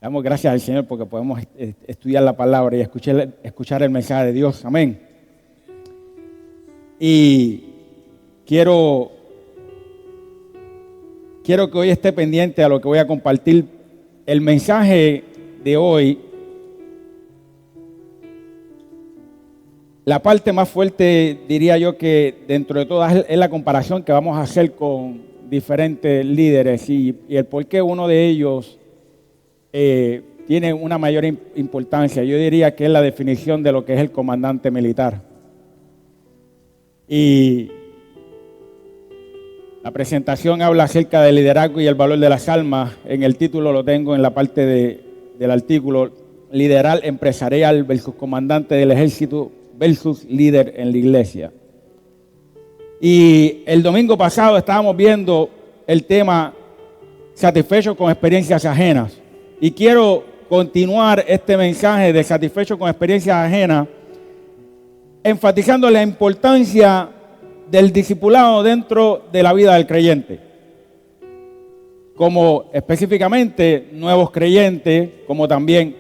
Damos gracias al Señor porque podemos estudiar la palabra y escuchar el mensaje de Dios. Amén. Y quiero que hoy esté pendiente a lo que voy a compartir. El mensaje de hoy, la parte más fuerte, diría yo, que dentro de todas es la comparación que vamos a hacer con diferentes líderes y el por qué uno de ellos tiene una mayor importancia. Yo diría que es la definición de lo que es el comandante militar. Y la presentación habla acerca del liderazgo y el valor de las almas. En el título lo tengo en la parte del artículo: liderar empresarial versus comandante del ejército versus líder en la iglesia. Y el domingo pasado estábamos viendo el tema satisfecho con experiencias ajenas. Y quiero continuar este mensaje de satisfecho con experiencias ajenas, enfatizando la importancia del discipulado dentro de la vida del creyente. Como específicamente nuevos creyentes, como también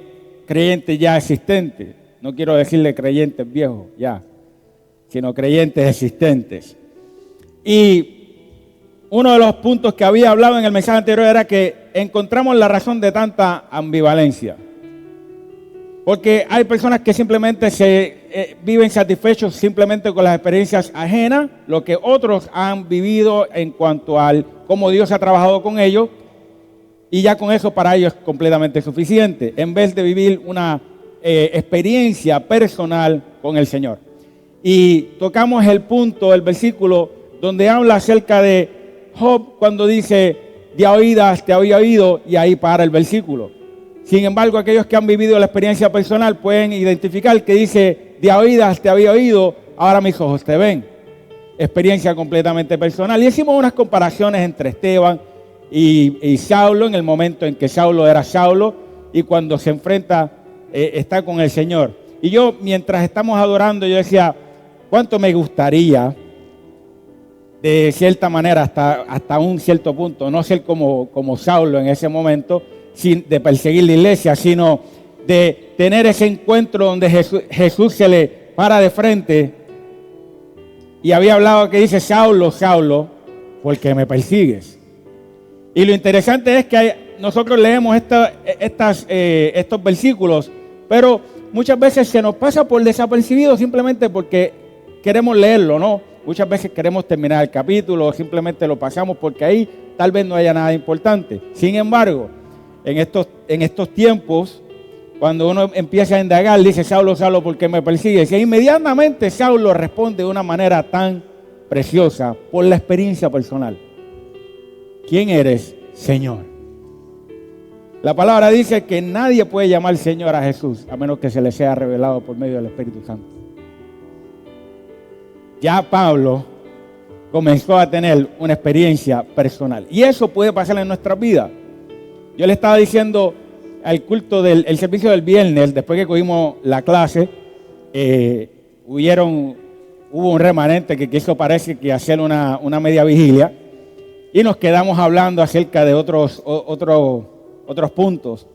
creyentes ya existentes. No quiero decirle creyentes viejos ya, sino creyentes existentes. Y uno de los puntos que había hablado en el mensaje anterior era que encontramos la razón de tanta ambivalencia. Porque hay personas que simplemente viven satisfechos simplemente con las experiencias ajenas, lo que otros han vivido en cuanto al cómo Dios ha trabajado con ellos, y ya con eso para ellos es completamente suficiente, en vez de vivir una experiencia personal con el Señor. Y tocamos el punto, el versículo, donde habla acerca de Job cuando dice: de oídas te había oído, y ahí para el versículo. Sin embargo, aquellos que han vivido la experiencia personal pueden identificar que dice: de oídas te había oído, ahora mis ojos te ven. Experiencia completamente personal. Y hicimos unas comparaciones entre Esteban y Saulo, en el momento en que Saulo era Saulo y cuando se enfrenta, está con el Señor. Y yo, mientras estamos adorando, yo decía: cuánto me gustaría, de cierta manera, hasta un cierto punto, no ser como Saulo en ese momento, sin de perseguir la iglesia, sino de tener ese encuentro donde Jesús se le para de frente y había hablado que dice: Saulo, Saulo, ¿por qué me persigues? Y lo interesante es que nosotros leemos estos versículos, pero muchas veces se nos pasa por desapercibido simplemente porque queremos leerlo, ¿no? Muchas veces queremos terminar el capítulo o simplemente lo pasamos porque ahí tal vez no haya nada importante. Sin embargo, en estos tiempos, cuando uno empieza a indagar, dice: Saulo, Saulo, ¿por qué me persigues? Y inmediatamente Saulo responde de una manera tan preciosa por la experiencia personal: ¿quién eres, Señor? La palabra dice que nadie puede llamar Señor a Jesús a menos que se le sea revelado por medio del Espíritu Santo. Ya Pablo comenzó a tener una experiencia personal. Y eso puede pasar en nuestras vidas. Yo le estaba diciendo al culto del servicio del viernes, después que cogimos la clase, hubo un remanente que quiso, parece que hacer una media vigilia, y nos quedamos hablando acerca de otros puntos.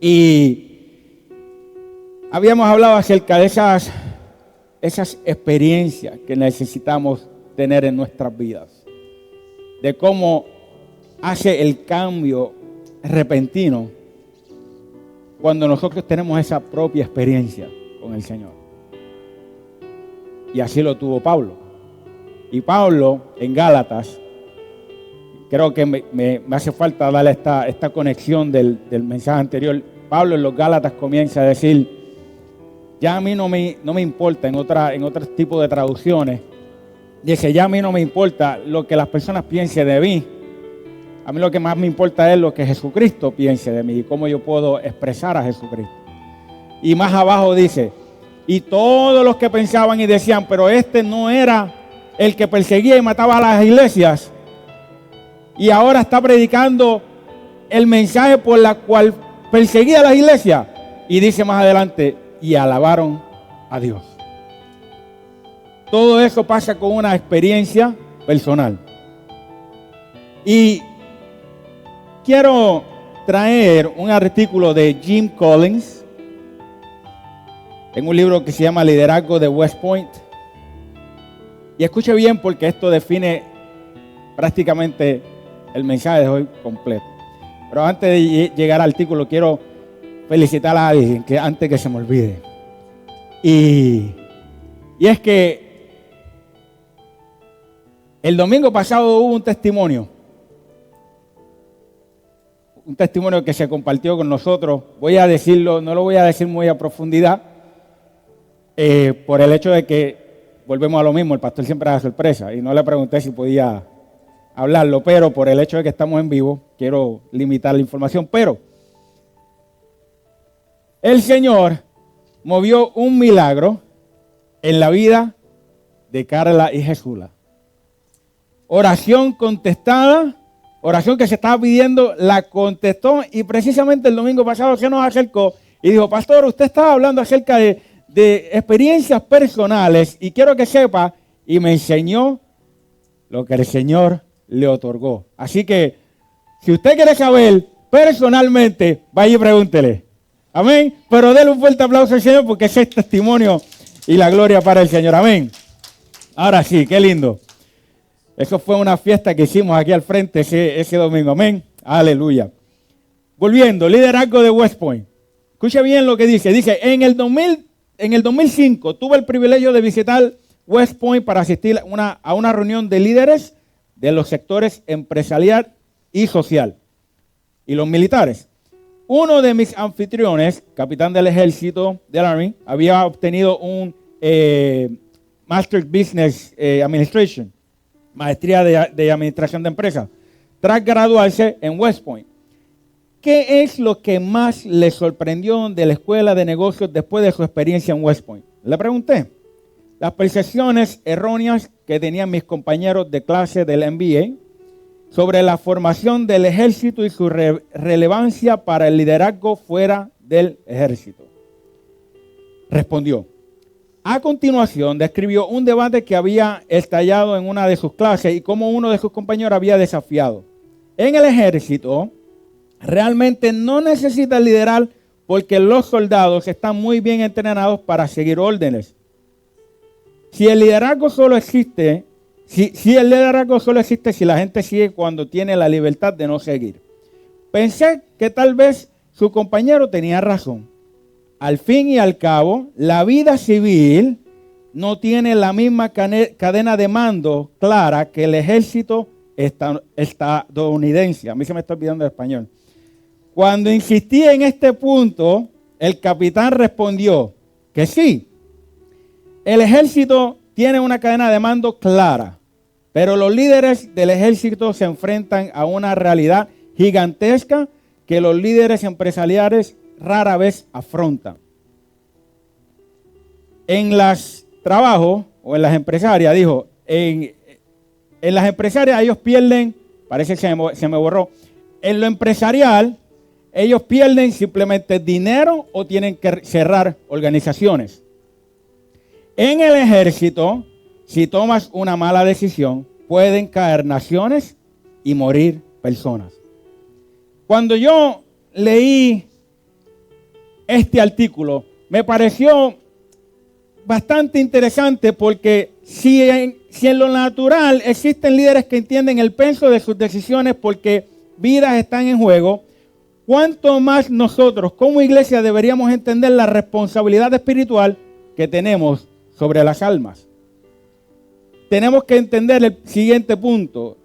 Y habíamos hablado acerca de esas experiencias que necesitamos tener en nuestras vidas, de cómo hace el cambio repentino cuando nosotros tenemos esa propia experiencia con el Señor. Y así lo tuvo Pablo. Y Pablo en Gálatas, creo que me hace falta darle esta conexión del mensaje anterior. Pablo en los Gálatas comienza a decir: ya a mí no me importa, en otro tipo de traducciones, dice: ya a mí no me importa lo que las personas piensen de mí. A mí lo que más me importa es lo que Jesucristo piense de mí y cómo yo puedo expresar a Jesucristo. Y más abajo dice: y todos los que pensaban y decían: pero este no era el que perseguía y mataba a las iglesias, y ahora está predicando el mensaje por la cual perseguía a las iglesias. Y dice más adelante: y alabaron a Dios. Todo eso pasa con una experiencia personal. Y quiero traer un artículo de Jim Collins en un libro que se llama Liderazgo de West Point. Y escuche bien porque esto define prácticamente el mensaje de hoy completo. Pero antes de llegar al artículo quiero felicitar a alguien que antes que se me olvide. Y es que el domingo pasado hubo un testimonio que se compartió con nosotros. Voy a decirlo, no lo voy a decir muy a profundidad, por el hecho de que volvemos a lo mismo, el pastor siempre da sorpresa y no le pregunté si podía hablarlo, pero por el hecho de que estamos en vivo, quiero limitar la información. Pero el Señor movió un milagro en la vida de Carla y Jesula. Oración contestada, oración que se estaba pidiendo, la contestó, y precisamente el domingo pasado se nos acercó y dijo: pastor, usted estaba hablando acerca de experiencias personales y quiero que sepa, y me enseñó lo que el Señor le otorgó. Así que si usted quiere saber personalmente, vaya y pregúntele. Amén. Pero déle un fuerte aplauso al Señor porque ese es testimonio y la gloria para el Señor. Amén. Ahora sí, qué lindo. Eso fue una fiesta que hicimos aquí al frente ese domingo. Amén. Aleluya. Volviendo, liderazgo de West Point. Escucha bien lo que dice. Dice, en el 2005 tuve el privilegio de visitar West Point para asistir a una reunión de líderes de los sectores empresarial y social y los militares. Uno de mis anfitriones, capitán del ejército del Army, había obtenido un Master Business Administration, maestría de administración de empresas, tras graduarse en West Point. ¿Qué es lo que más le sorprendió de la escuela de negocios después de su experiencia en West Point? Le pregunté. Las percepciones erróneas que tenían mis compañeros de clase del MBA sobre la formación del ejército y su relevancia para el liderazgo fuera del ejército. Respondió. A continuación, describió un debate que había estallado en una de sus clases y cómo uno de sus compañeros había desafiado. En el ejército, realmente no necesita liderar porque los soldados están muy bien entrenados para seguir órdenes. Si el liderazgo solo existe si la gente sigue cuando tiene la libertad de no seguir. Pensé que tal vez su compañero tenía razón. Al fin y al cabo, la vida civil no tiene la misma cadena de mando clara que el ejército estadounidense. A mí se me está olvidando el español. Cuando insistí en este punto, el capitán respondió que sí. El ejército tiene una cadena de mando clara, pero los líderes del ejército se enfrentan a una realidad gigantesca que los líderes empresariales rara vez afrontan. En los trabajos o en las empresarias, dijo, en las empresarias ellos pierden, parece que se me borró, en lo empresarial ellos pierden simplemente dinero o tienen que cerrar organizaciones. En el ejército, si tomas una mala decisión, pueden caer naciones y morir personas. Cuando yo leí este artículo, me pareció bastante interesante porque si en lo natural existen líderes que entienden el peso de sus decisiones porque vidas están en juego, ¿cuánto más nosotros como iglesia deberíamos entender la responsabilidad espiritual que tenemos sobre las almas? Tenemos que entender el siguiente punto,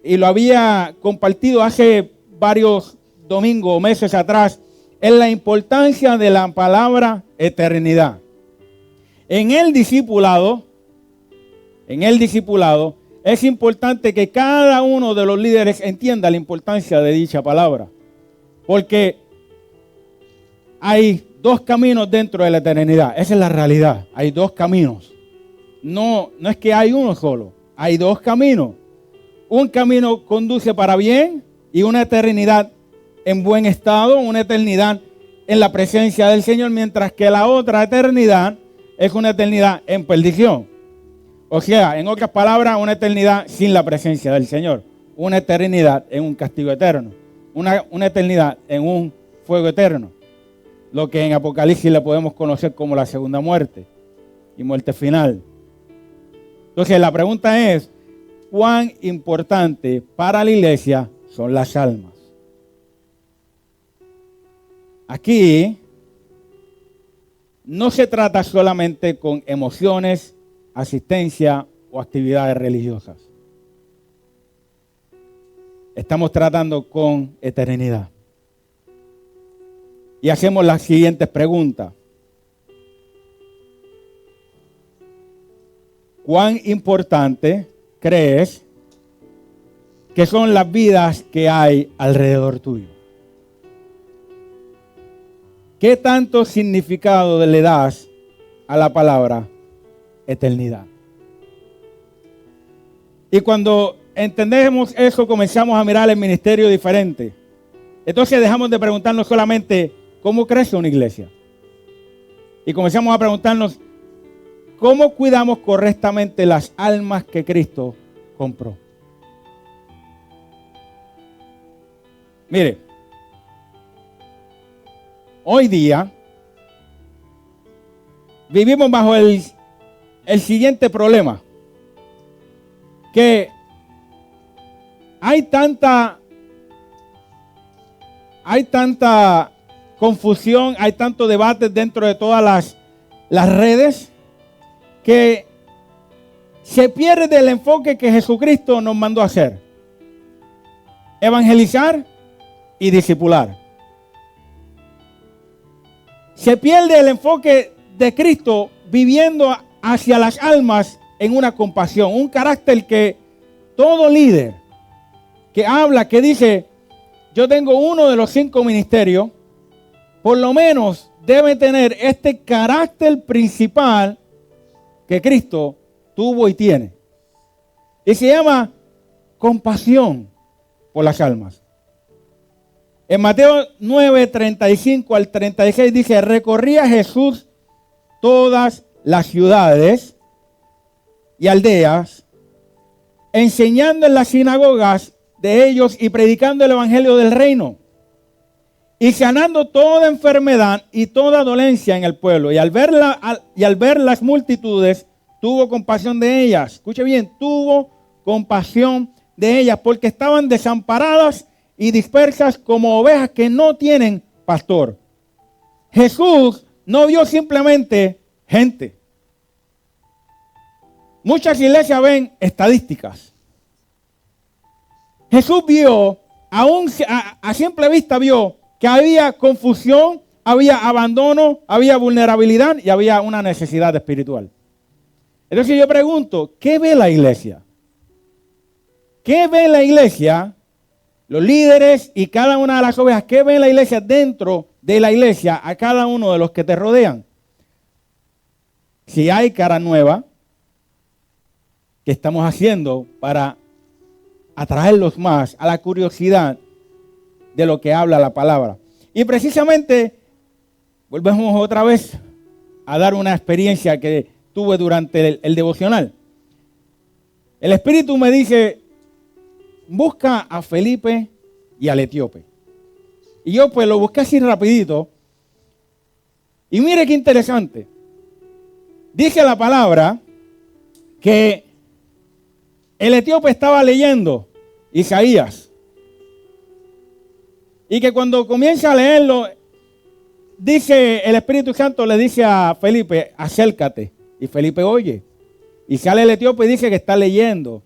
y lo había compartido hace varios domingos o meses atrás, es la importancia de la palabra eternidad. En el discipulado es importante que cada uno de los líderes entienda la importancia de dicha palabra, porque hay dos caminos dentro de la eternidad. Esa es la realidad. Hay dos caminos. No es que hay uno solo. Hay dos caminos. Un camino conduce para bien y una eternidad en buen estado, una eternidad en la presencia del Señor, mientras que la otra eternidad es una eternidad en perdición. O sea, en otras palabras, una eternidad sin la presencia del Señor. Una eternidad en un castigo eterno. una eternidad en un fuego eterno, lo que en Apocalipsis le podemos conocer como la segunda muerte y muerte final. Entonces la pregunta es, ¿cuán importante para la iglesia son las almas? Aquí no se trata solamente con emociones, asistencia o actividades religiosas. Estamos tratando con eternidad. Y hacemos las siguientes preguntas. ¿Cuán importante crees que son las vidas que hay alrededor tuyo? ¿Qué tanto significado le das a la palabra eternidad? Y cuando entendemos eso, comenzamos a mirar el ministerio diferente. Entonces dejamos de preguntarnos solamente cómo crece una iglesia. Y comenzamos a preguntarnos cómo cuidamos correctamente las almas que Cristo compró. Mire, hoy día vivimos bajo el siguiente problema, que hay tanta confusión, hay tanto debate dentro de todas las redes, que se pierde el enfoque que Jesucristo nos mandó a hacer: evangelizar y discipular. Se pierde el enfoque de Cristo viviendo hacia las almas en una compasión, un carácter que todo líder que habla, que dice, yo tengo uno de los 5 ministerios, por lo menos debe tener este carácter principal que Cristo tuvo y tiene. Y se llama compasión por las almas. En Mateo 9, 35 al 36 dice, recorría Jesús todas las ciudades y aldeas, enseñando en las sinagogas de ellos y predicando el evangelio del reino, y sanando toda enfermedad y toda dolencia en el pueblo. Y al ver las multitudes, tuvo compasión de ellas. Escuche bien, tuvo compasión de ellas, porque estaban desamparadas y dispersas como ovejas que no tienen pastor. Jesús no vio simplemente gente. Muchas iglesias ven estadísticas. Jesús vio, a simple vista vio que había confusión, había abandono, había vulnerabilidad y había una necesidad espiritual. Entonces yo pregunto, ¿qué ve la iglesia? ¿Qué ve la iglesia? Los líderes y cada una de las ovejas, ¿qué ve la iglesia dentro de la iglesia a cada uno de los que te rodean? Si hay cara nueva, ¿qué estamos haciendo para atraerlos más a la curiosidad de lo que habla la palabra? Y precisamente volvemos otra vez a dar una experiencia que tuve durante el devocional. El Espíritu me dice, busca a Felipe y al etíope. Y yo pues lo busqué así rapidito. Y mire qué interesante. Dice la palabra que el etíope estaba leyendo Isaías. Y que cuando comienza a leerlo, dice el Espíritu Santo, le dice a Felipe, acércate. Y Felipe oye. Y sale el etíope y dice que está leyendo.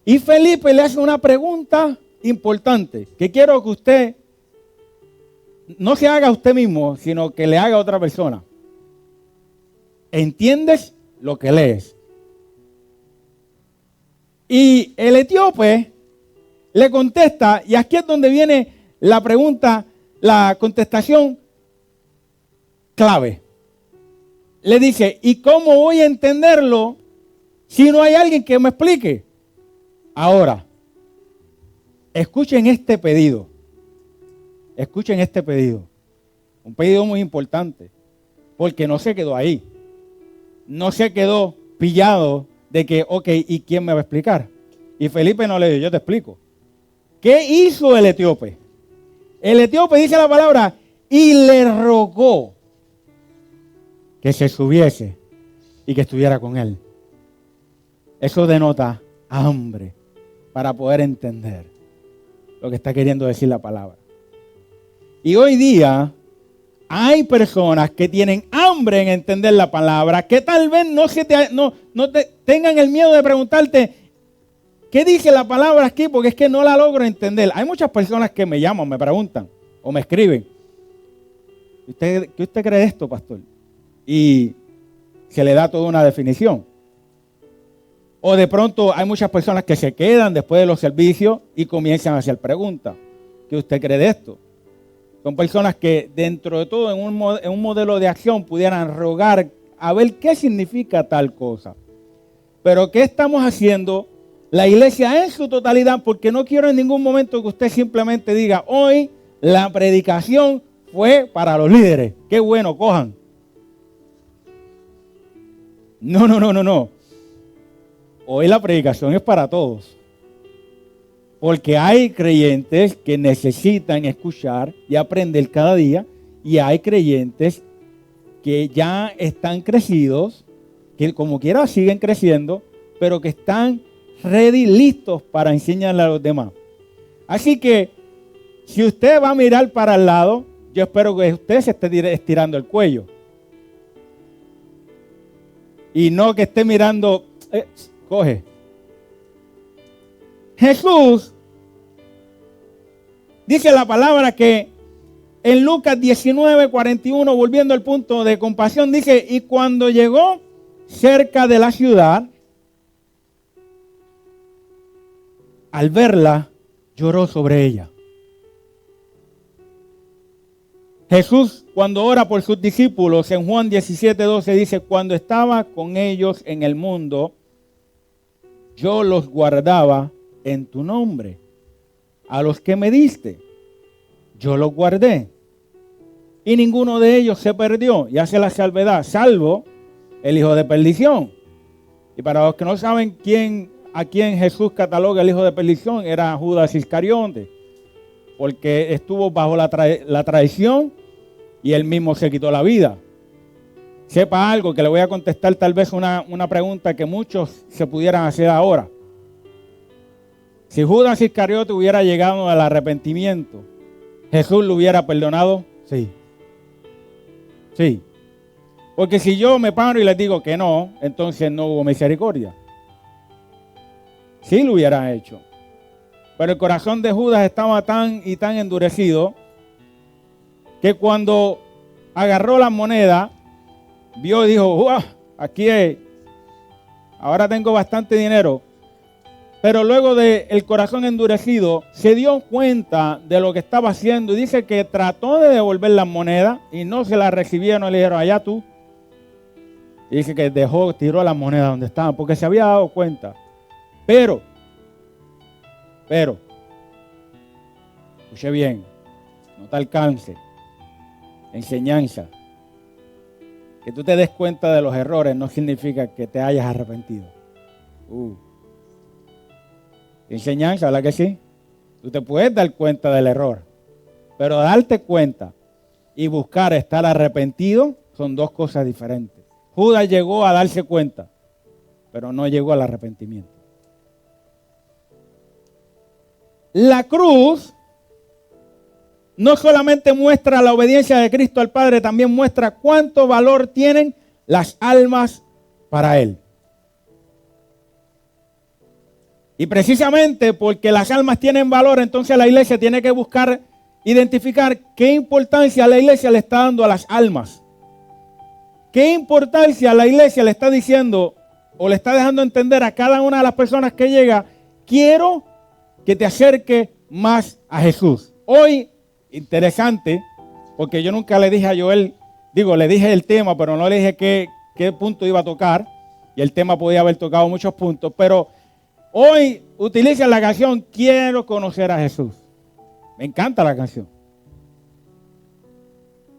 Y Felipe le hace una pregunta importante, que quiero que usted no se haga a usted mismo, sino que le haga a otra persona. ¿Entiendes lo que lees? Y el etíope le contesta, y aquí es donde viene la pregunta, la contestación clave. Le dice, ¿y cómo voy a entenderlo si no hay alguien que me explique? Ahora, escuchen este pedido. Escuchen este pedido. Un pedido muy importante, porque no se quedó ahí. No se quedó pillado de que, ok, ¿y quién me va a explicar? Y Felipe no le dijo, yo te explico. ¿Qué hizo el etíope? El etíope dice la palabra, y le rogó que se subiese y que estuviera con él. Eso denota hambre para poder entender lo que está queriendo decir la palabra. Y hoy día hay personas que tienen hambre en entender la palabra, que tal vez no tengan el miedo de preguntarte, ¿qué dice la palabra aquí? Porque es que no la logro entender. Hay muchas personas que me llaman, me preguntan o me escriben. ¿Qué usted cree de esto, pastor? Y se le da toda una definición. O de pronto hay muchas personas que se quedan después de los servicios y comienzan a hacer preguntas. ¿Qué usted cree de esto? Son personas que dentro de todo en un modelo de acción pudieran rogar a ver qué significa tal cosa. Pero ¿qué estamos haciendo la iglesia en su totalidad? Porque no quiero en ningún momento que usted simplemente diga, hoy la predicación fue para los líderes. Qué bueno, cojan. No. Hoy la predicación es para todos. Porque hay creyentes que necesitan escuchar y aprender cada día. Y hay creyentes que ya están crecidos, que como quiera siguen creciendo, pero que están ready, listos para enseñarle a los demás. Así que, si usted va a mirar para el lado, yo espero que usted se esté estirando el cuello. Y no que esté mirando, coge. Jesús, dice la palabra que en Lucas 19:41, volviendo al punto de compasión, dice, y cuando llegó cerca de la ciudad, al verla, lloró sobre ella. Jesús, cuando ora por sus discípulos, en Juan 17:12 dice, cuando estaba con ellos en el mundo, yo los guardaba en tu nombre. A los que me diste, yo los guardé. Y ninguno de ellos se perdió, y hace la salvedad, salvo el hijo de perdición. Y para los que no saben a quién Jesús cataloga el hijo de perdición, era Judas Iscariote, porque estuvo bajo la traición y él mismo se quitó la vida. Sepa algo, que le voy a contestar tal vez una pregunta que muchos se pudieran hacer ahora. Si Judas Iscariote hubiera llegado al arrepentimiento, ¿Jesús lo hubiera perdonado? Sí. Sí. Porque si yo me paro y les digo que no, entonces no hubo misericordia. Sí lo hubiera hecho. Pero el corazón de Judas estaba tan y tan endurecido que cuando agarró la moneda, vio y dijo, aquí ahora tengo bastante dinero. Pero luego del corazón endurecido, se dio cuenta de lo que estaba haciendo y dice que trató de devolver las monedas y no se las recibieron, le dijeron, allá tú. Y dice que tiró las monedas donde estaban porque se había dado cuenta. Pero, escuche bien, no te alcance, enseñanza. Que tú te des cuenta de los errores no significa que te hayas arrepentido. Enseñanza, ¿verdad que sí? Tú te puedes dar cuenta del error, pero darte cuenta y buscar estar arrepentido son dos cosas diferentes. Judas llegó a darse cuenta, pero no llegó al arrepentimiento. La cruz no solamente muestra la obediencia de Cristo al Padre, también muestra cuánto valor tienen las almas para Él. Y precisamente porque las almas tienen valor, entonces la iglesia tiene que buscar identificar qué importancia la iglesia le está dando a las almas. ¿Qué importancia la iglesia le está diciendo o le está dejando entender a cada una de las personas que llega? Quiero que te acerque más a Jesús. Hoy, interesante, porque yo nunca le dije a Joel, le dije el tema, pero no le dije qué punto iba a tocar. Y el tema podía haber tocado muchos puntos, pero hoy utiliza la canción Quiero conocer a Jesús. Me encanta la canción.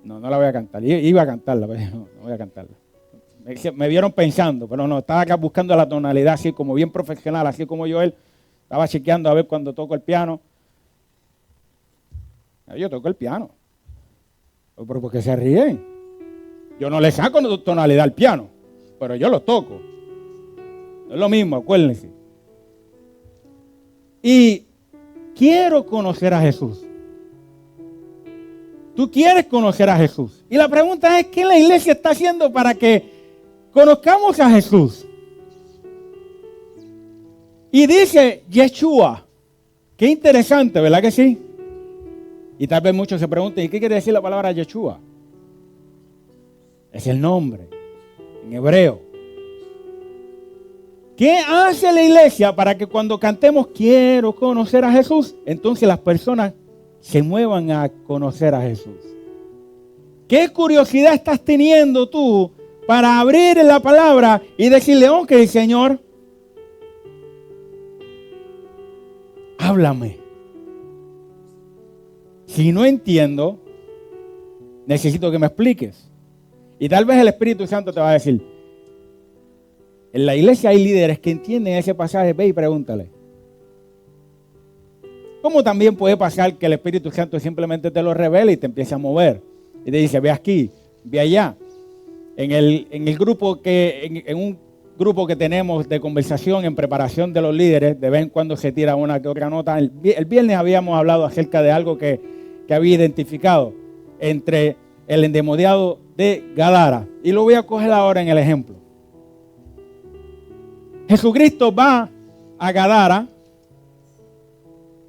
No la voy a cantar. Iba a cantarla, pero no voy a cantarla. Me vieron pensando, pero no, estaba acá buscando la tonalidad así como bien profesional, así como Joel. Estaba chequeando a ver cuando toco el piano. Yo toco el piano. ¿Pero por qué se ríen? Yo no le saco tonalidad al piano, pero yo lo toco. Es lo mismo, acuérdense. Y quiero conocer a Jesús. Tú quieres conocer a Jesús. Y la pregunta es, ¿qué la iglesia está haciendo para que conozcamos a Jesús? Y dice Yeshua. Qué interesante, ¿verdad que sí? Y tal vez muchos se pregunten, ¿y qué quiere decir la palabra Yeshua? Es el nombre en hebreo. ¿Qué hace la iglesia para que cuando cantemos quiero conocer a Jesús, entonces las personas se muevan a conocer a Jesús? ¿Qué curiosidad estás teniendo tú para abrir la palabra y decirle, ok, Señor, háblame? Si no entiendo, necesito que me expliques. Y tal vez el Espíritu Santo te va a decir, en la iglesia hay líderes que entienden ese pasaje, ve y pregúntale. ¿Cómo también puede pasar que el Espíritu Santo simplemente te lo revela y te empieza a mover? Y te dice, ve aquí, ve allá. En un grupo que tenemos de conversación en preparación de los líderes, de vez en cuando se tira una que otra nota. El viernes habíamos hablado acerca de algo que había identificado entre el endemoniado de Gadara. Y lo voy a coger ahora en el ejemplo. Jesucristo va a Gadara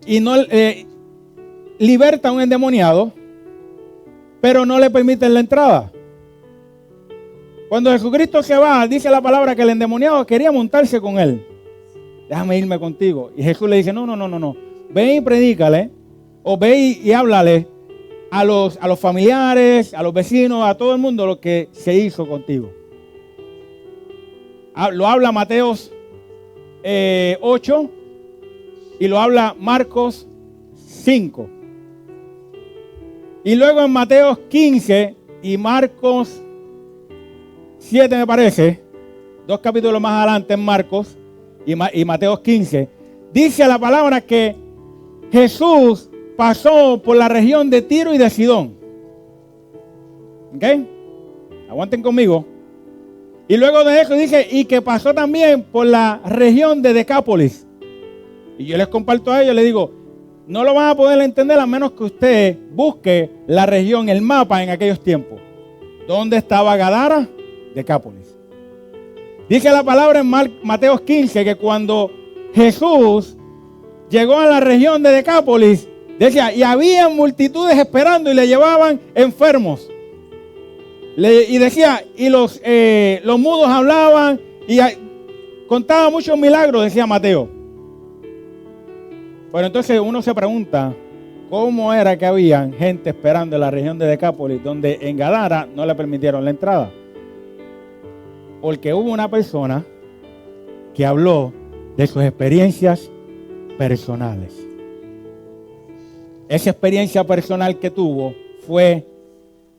y no liberta a un endemoniado, pero no le permiten la entrada. Cuando Jesucristo se va, dice la palabra que el endemoniado quería montarse con él. Déjame irme contigo. Y Jesús le dice, no. Ve y predícale, o ve y háblale a los familiares, a los vecinos, a todo el mundo lo que se hizo contigo. Lo habla Mateos 8 y lo habla Marcos 5. Y luego en Mateos 15 y Marcos 7 me parece, 2 capítulos más adelante en Marcos y Mateos 15, dice la palabra que Jesús pasó por la región de Tiro y de Sidón. ¿Ok? Aguanten conmigo. Y luego de eso dice, y que pasó también por la región de Decápolis. Y yo les comparto a ellos, les digo, no lo van a poder entender a menos que usted busque la región, el mapa en aquellos tiempos. ¿Dónde estaba Gadara? Decápolis. Dice la palabra en Mateos 15 que cuando Jesús llegó a la región de Decápolis, decía, y había multitudes esperando y le llevaban enfermos. Y decía, y los mudos hablaban y contaba muchos milagros, decía Mateo. Bueno, entonces uno se pregunta, ¿cómo era que había gente esperando en la región de Decápolis, donde en Gadara no le permitieron la entrada? Porque hubo una persona que habló de sus experiencias personales. Esa experiencia personal que tuvo fue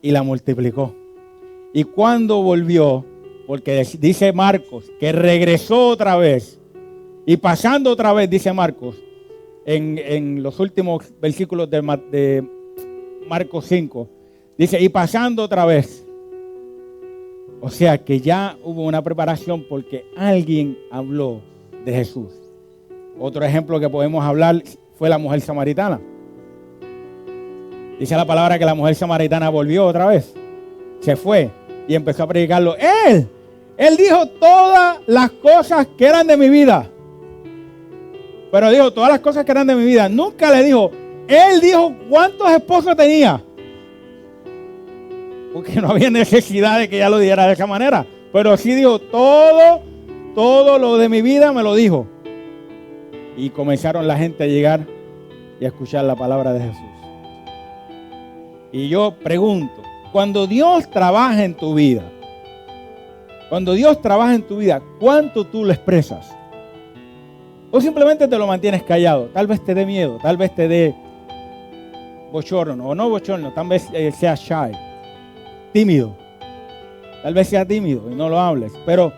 y la multiplicó. Y cuando volvió, porque dice Marcos que regresó otra vez, y pasando otra vez, dice Marcos, en los últimos versículos de Marcos 5, dice, y pasando otra vez. O sea que ya hubo una preparación porque alguien habló de Jesús. Otro ejemplo que podemos hablar fue la mujer samaritana. Dice la palabra que la mujer samaritana volvió otra vez. Se fue y empezó a predicarlo. Él dijo todas las cosas que eran de mi vida. Pero dijo todas las cosas que eran de mi vida. Nunca le dijo. Él dijo cuántos esposos tenía. Porque no había necesidad de que ella lo dijera de esa manera. Pero sí dijo todo lo de mi vida me lo dijo. Y comenzaron la gente a llegar y a escuchar la palabra de Jesús. Y yo pregunto, cuando Dios trabaja en tu vida, ¿cuánto tú lo expresas? O simplemente te lo mantienes callado. Tal vez te dé miedo, tal vez te dé bochorno, o no bochorno, tal vez sea shy, tímido. Tal vez sea tímido y no lo hables. Pero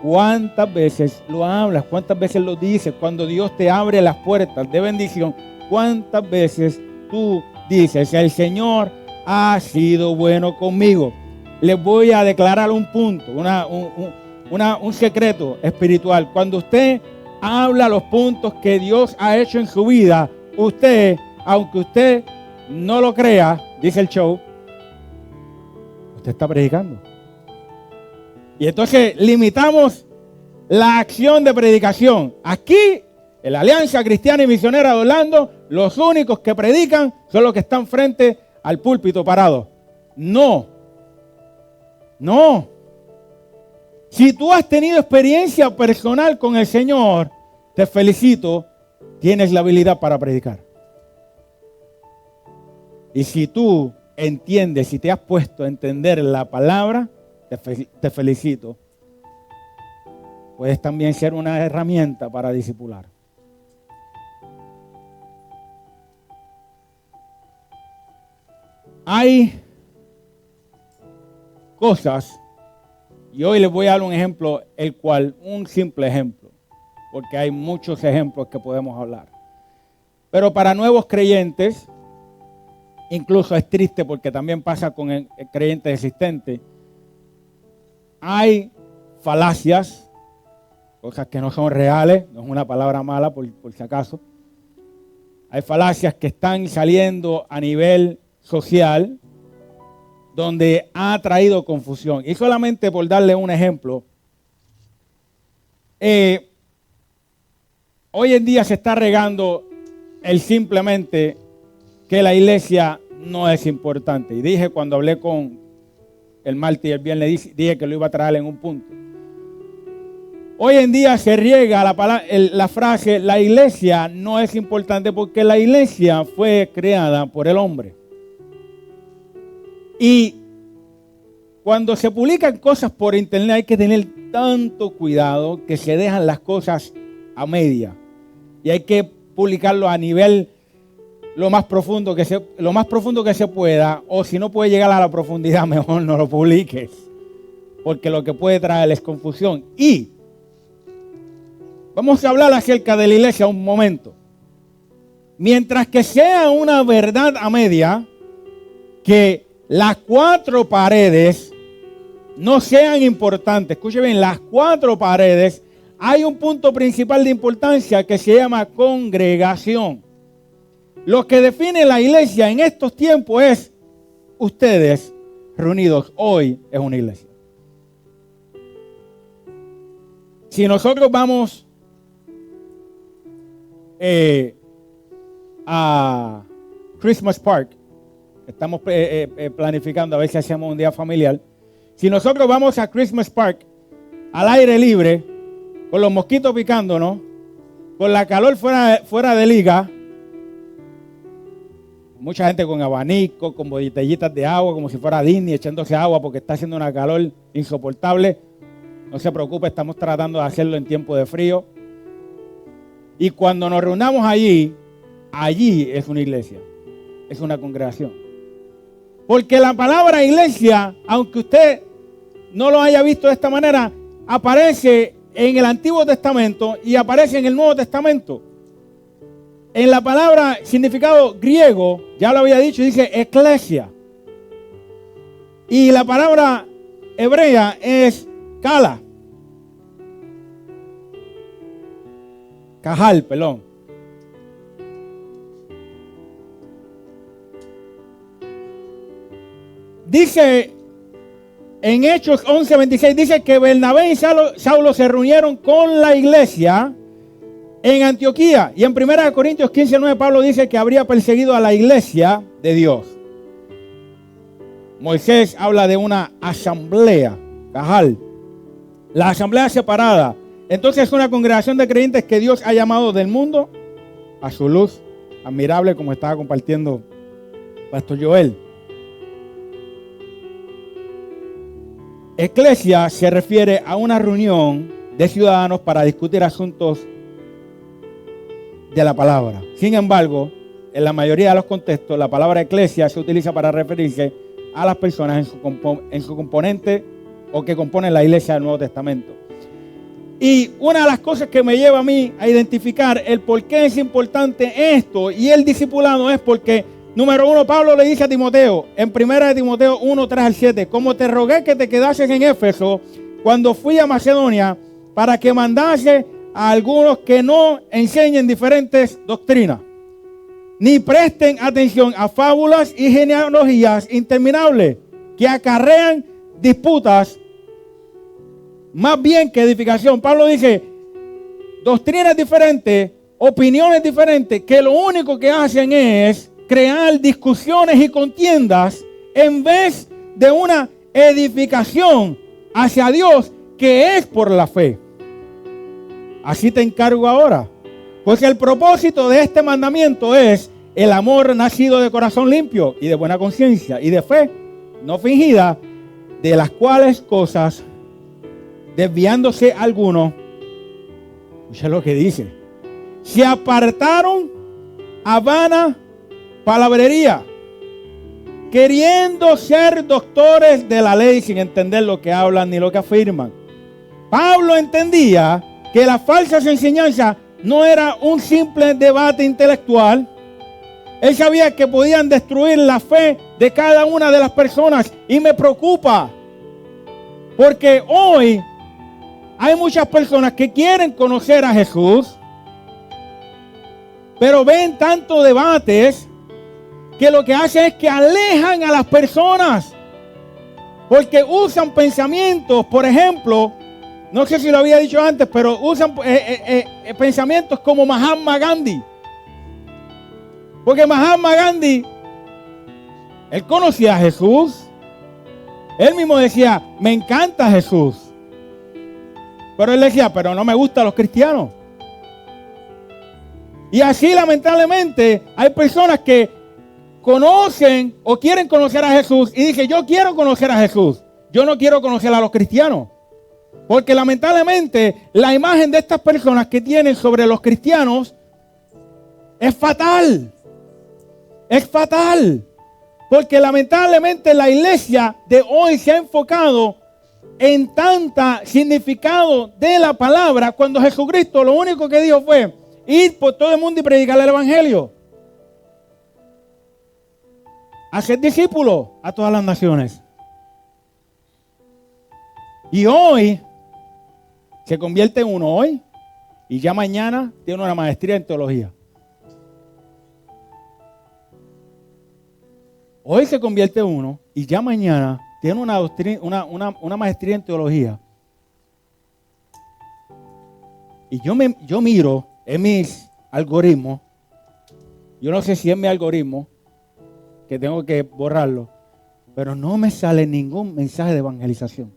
¿cuántas veces lo hablas? ¿Cuántas veces lo dices? Cuando Dios te abre las puertas de bendición, ¿cuántas veces tú dices, el Señor ha sido bueno conmigo. Les voy a declarar un punto, un secreto espiritual. Cuando usted habla los puntos que Dios ha hecho en su vida, usted, aunque usted no lo crea, dice el show, usted está predicando. Y entonces limitamos la acción de predicación. Aquí, en la Alianza Cristiana y Misionera de Orlando, los únicos que predican son los que están frente al púlpito parados. No. Si tú has tenido experiencia personal con el Señor, te felicito, tienes la habilidad para predicar. Y si tú entiendes, si te has puesto a entender la palabra, te felicito. Puedes también ser una herramienta para discipular. Hay cosas, y hoy les voy a dar un ejemplo, un simple ejemplo, porque hay muchos ejemplos que podemos hablar. Pero para nuevos creyentes, incluso es triste porque también pasa con el creyente existente, hay falacias, cosas que no son reales, no es una palabra mala por si acaso. Hay falacias que están saliendo a nivel social, donde ha traído confusión. Y solamente por darle un ejemplo, hoy en día se está regando el simplemente que la iglesia no es importante. Y dije cuando hablé con el martes y el viernes, dije que lo iba a traer en un punto. Hoy en día se riega la frase, la iglesia no es importante porque la iglesia fue creada por el hombre. Y cuando se publican cosas por internet hay que tener tanto cuidado que se dejan las cosas a media. Y hay que publicarlo a nivel lo más profundo que se pueda, o si no puede llegar a la profundidad, mejor no lo publiques. Porque lo que puede traer es confusión. Y vamos a hablar acerca de la iglesia un momento. Mientras que sea una verdad a media, que las 4 paredes no sean importantes. Escuche bien, las 4 paredes, hay un punto principal de importancia que se llama congregación. Lo que define la iglesia en estos tiempos es ustedes reunidos. Hoy es una iglesia. Si nosotros vamos a Christmas Park, estamos planificando a ver si hacemos un día familiar. Si nosotros vamos a Christmas Park al aire libre, con los mosquitos picándonos, con la calor fuera de liga, mucha gente con abanico, con botellitas de agua, como si fuera Disney echándose agua porque está haciendo una calor insoportable. No se preocupe, estamos tratando de hacerlo en tiempo de frío. Y cuando nos reunamos allí es una iglesia, es una congregación. Porque la palabra iglesia, aunque usted no lo haya visto de esta manera, aparece en el Antiguo Testamento y aparece en el Nuevo Testamento. En la palabra significado griego, ya lo había dicho, dice eclesia. Y la palabra hebrea es kala. Cajal, perdón. Dice en Hechos 11:26, dice que Bernabé y Saulo se reunieron con la iglesia en Antioquía. Y en 1 Corintios 15:9 Pablo dice que habría perseguido a la iglesia de Dios. Moisés habla de una asamblea, cajal. La asamblea separada. Entonces es una congregación de creyentes que Dios ha llamado del mundo a su luz admirable, como estaba compartiendo Pastor Joel. Eclesia se refiere a una reunión de ciudadanos para discutir asuntos de la palabra. Sin embargo, en la mayoría de los contextos, la palabra eclesia se utiliza para referirse a las personas en su componente o que componen la iglesia del Nuevo Testamento. Y una de las cosas que me lleva a mí a identificar el por qué es importante esto y el discipulado es porque Número 1, Pablo le dice a Timoteo, en 1 Timoteo 1, 3 al 7, como te rogué que te quedases en Éfeso cuando fui a Macedonia, para que mandase a algunos que no enseñen diferentes doctrinas, ni presten atención a fábulas y genealogías interminables que acarrean disputas más bien que edificación. Pablo dice, doctrinas diferentes, opiniones diferentes, que lo único que hacen es crear discusiones y contiendas en vez de una edificación hacia Dios que es por la fe. Así te encargo ahora, porque el propósito de este mandamiento es el amor nacido de corazón limpio y de buena conciencia y de fe no fingida, de las cuales cosas, desviándose algunos, escucha lo que dice, se apartaron a vana palabrería, queriendo ser doctores de la ley sin entender lo que hablan ni lo que afirman. Pablo entendía que las falsas enseñanzas no era un simple debate intelectual. Él sabía que podían destruir la fe de cada una de las personas. Y me preocupa, porque hoy hay muchas personas que quieren conocer a Jesús, pero ven tantos debates que lo que hacen es que alejan a las personas, porque usan pensamientos, por ejemplo, no sé si lo había dicho antes, pero usan pensamientos como Mahatma Gandhi. Porque Mahatma Gandhi, él conocía a Jesús. Él mismo decía, me encanta Jesús. Pero él decía, pero no me gustan los cristianos. Y así lamentablemente hay personas que conocen o quieren conocer a Jesús y dicen, yo quiero conocer a Jesús. Yo no quiero conocer a los cristianos. Porque lamentablemente la imagen de estas personas que tienen sobre los cristianos es fatal. Es fatal. Porque lamentablemente la iglesia de hoy se ha enfocado en tanta significado de la palabra, cuando Jesucristo lo único que dijo fue ir por todo el mundo y predicar el evangelio. Hacer discípulos a todas las naciones. Y hoy se convierte en uno hoy y ya mañana tiene una maestría en teología. Hoy se convierte en uno y ya mañana tiene una maestría en teología. Y yo miro en mis algoritmos, yo no sé si es mi algoritmo, que tengo que borrarlo, pero no me sale ningún mensaje de evangelización.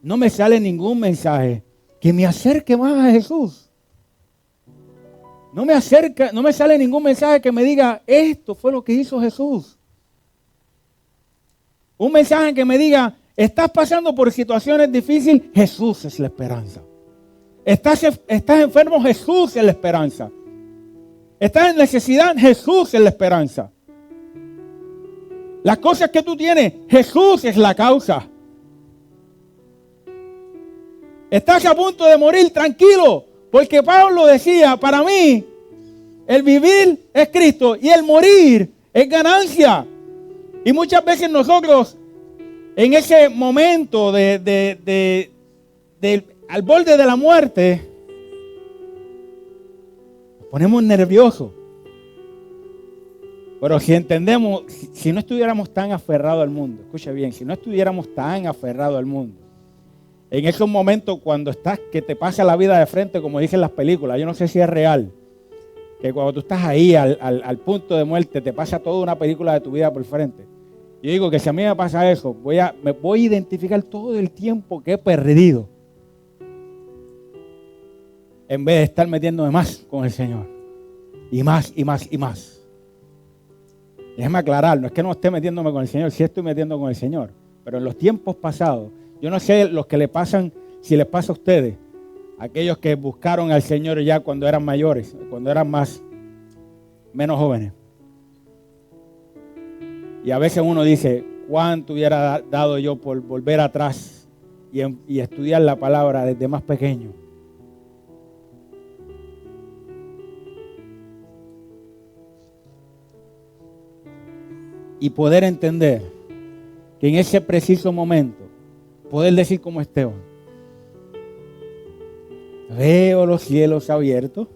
No me sale ningún mensaje que me acerque más a Jesús. No me sale ningún mensaje que me diga, esto fue lo que hizo Jesús. Un mensaje que me diga, estás pasando por situaciones difíciles, Jesús es la esperanza. Estás enfermo, Jesús es la esperanza. Estás en necesidad, Jesús es la esperanza. Las cosas que tú tienes, Jesús es la causa. Estás a punto de morir, tranquilo, porque Pablo decía, para mí, el vivir es Cristo y el morir es ganancia. Y muchas veces nosotros, en ese momento al borde de la muerte, nos ponemos nerviosos. Pero si entendemos, si no estuviéramos tan aferrados al mundo, escucha bien, si no estuviéramos tan aferrados al mundo, en esos momentos cuando estás, que te pasa la vida de frente, como dicen las películas, yo no sé si es real, que cuando tú estás ahí al punto de muerte, te pasa toda una película de tu vida por frente. Yo digo que si a mí me pasa eso, me voy a identificar todo el tiempo que he perdido, en vez de estar metiéndome más con el Señor. Y más, y más, y más. Déjeme aclarar, no es que no esté metiéndome con el Señor, sí estoy metiendo con el Señor. Pero en los tiempos pasados, yo no sé los que le pasan, si les pasa a ustedes, aquellos que buscaron al Señor ya cuando eran mayores, cuando eran menos jóvenes. Y a veces uno dice, ¿cuánto hubiera dado yo por volver atrás y estudiar la palabra desde más pequeño? y poder entender que en ese preciso momento, poder decir como Esteban, veo los cielos abiertos,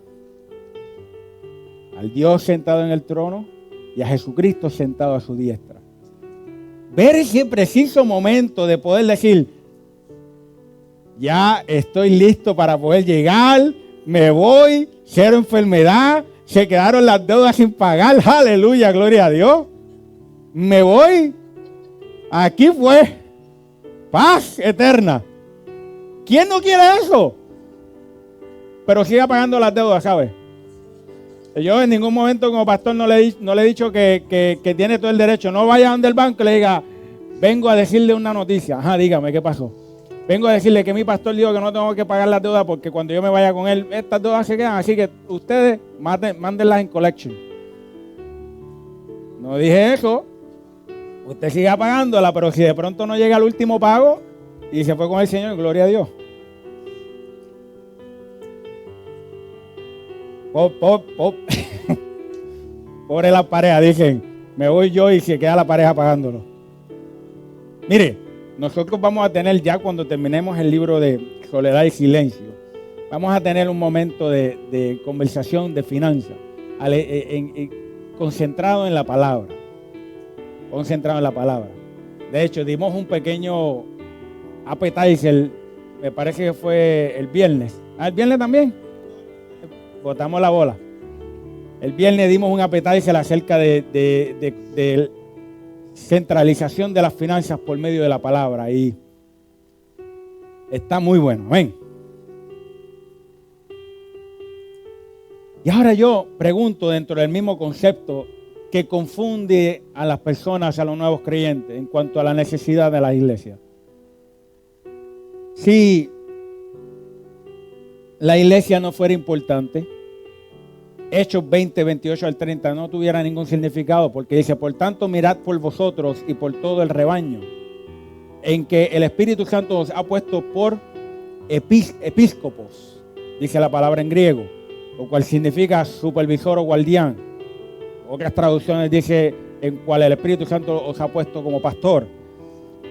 al Dios sentado en el trono y a Jesucristo sentado a su diestra. Ver ese preciso momento de poder decir, ya estoy listo para poder llegar, me voy, cero enfermedad, se quedaron las deudas sin pagar, aleluya, gloria a Dios. Me voy, aquí fue, paz eterna. ¿Quién no quiere eso? Pero siga pagando las deudas, ¿sabes? Yo en ningún momento como pastor no le he dicho que tiene todo el derecho. No vaya donde el banco y le diga, vengo a decirle una noticia. Ajá, dígame, ¿qué pasó? Vengo a decirle que mi pastor dijo que no tengo que pagar las deudas porque cuando yo me vaya con él, estas deudas se quedan. Así que ustedes mándenlas en collection. No dije eso. Usted siga pagándola, pero si de pronto no llega el último pago y se fue con el Señor, gloria a Dios. Pobre la pareja, dicen, me voy yo y se queda la pareja pagándolo. Mire, nosotros vamos a tener ya cuando terminemos el libro de Soledad y Silencio, vamos a tener un momento de conversación de finanzas, concentrado en la palabra. Concentrado en la palabra. De hecho, dimos un pequeño appetizer, me parece que fue el viernes. ¿El viernes también? Botamos la bola. El viernes dimos un appetizer acerca de centralización de las finanzas por medio de la palabra y está muy bueno. Ven. Y ahora yo pregunto dentro del mismo concepto que confunde a las personas, a los nuevos creyentes en cuanto a la necesidad de la iglesia. Si la iglesia no fuera importante, Hechos 20, 28 al 30 no tuviera ningún significado, porque dice, por tanto mirad por vosotros y por todo el rebaño, en que el Espíritu Santo os ha puesto por episcopos, dice la palabra en griego, lo cual significa supervisor o guardián. Otras traducciones dice en cual el Espíritu Santo os ha puesto como pastor,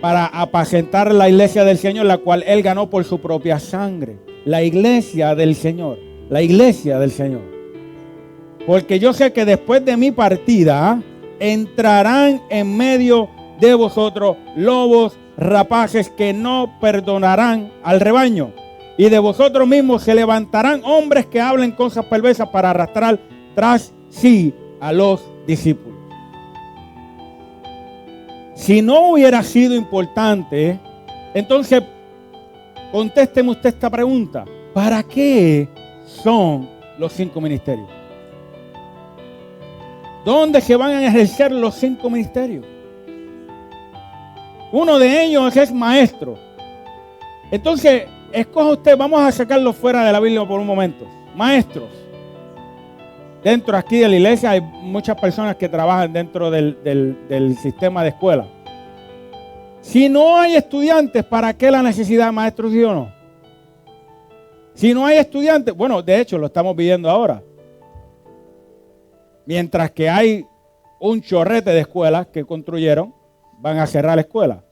para apacentar la iglesia del Señor, la cual Él ganó por su propia sangre. La iglesia del Señor, la iglesia del Señor. Porque yo sé que después de mi partida entrarán en medio de vosotros lobos rapaces que no perdonarán al rebaño. Y de vosotros mismos se levantarán hombres que hablen cosas perversas para arrastrar tras sí a los discípulos. Si no hubiera sido importante, entonces contésteme usted esta pregunta. ¿Para qué son los 5 ministerios? ¿Dónde se van a ejercer los 5 ministerios? Uno de ellos es maestro. Entonces, escoja usted, vamos a sacarlo fuera de la Biblia por un momento. Maestros. Dentro aquí de la iglesia hay muchas personas que trabajan dentro del sistema de escuela. Si no hay estudiantes, ¿para qué la necesidad de maestros, sí o no? Si no hay estudiantes, bueno, de hecho lo estamos viviendo ahora. Mientras que hay un chorrete de escuelas que construyeron, van a cerrar la escuela.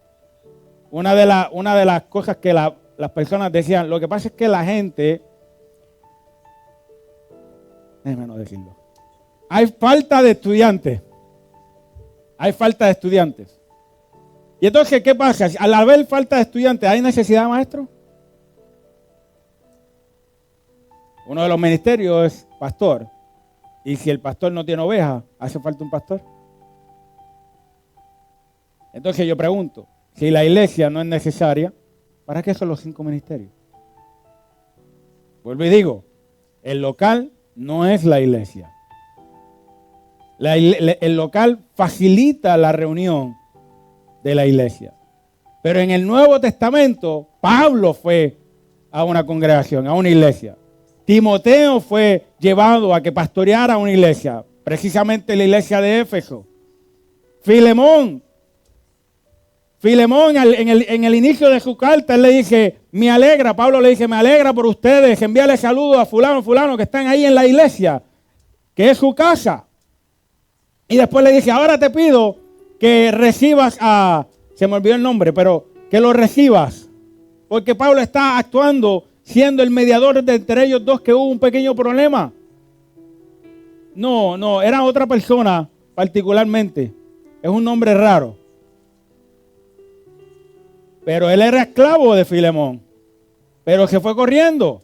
Una de las cosas que las personas decían, lo que pasa es que la gente, déjeme no decirlo, hay falta de estudiantes. Hay falta de estudiantes. Y entonces, ¿qué pasa? Al haber falta de estudiantes, ¿hay necesidad de maestros? Uno de los ministerios es pastor. Y si el pastor no tiene ovejas, ¿hace falta un pastor? Entonces yo pregunto, si la iglesia no es necesaria, ¿para qué son los 5 ministerios? Vuelvo y digo, el local no es la iglesia. El local facilita la reunión de la iglesia. Pero en el Nuevo Testamento, Pablo fue a una congregación, a una iglesia. Timoteo fue llevado a que pastoreara una iglesia, precisamente la iglesia de Éfeso. Filemón en el inicio de su carta, él le dice, Pablo le dice, me alegra por ustedes, envíale saludos a fulano que están ahí en la iglesia, que es su casa. Y después le dice, ahora te pido que recibas a, se me olvidó el nombre, pero que lo recibas. Porque Pablo está actuando siendo el mediador de entre ellos dos, que hubo un pequeño problema. No, era otra persona particularmente. Es un nombre raro. Pero él era esclavo de Filemón. Pero se fue corriendo.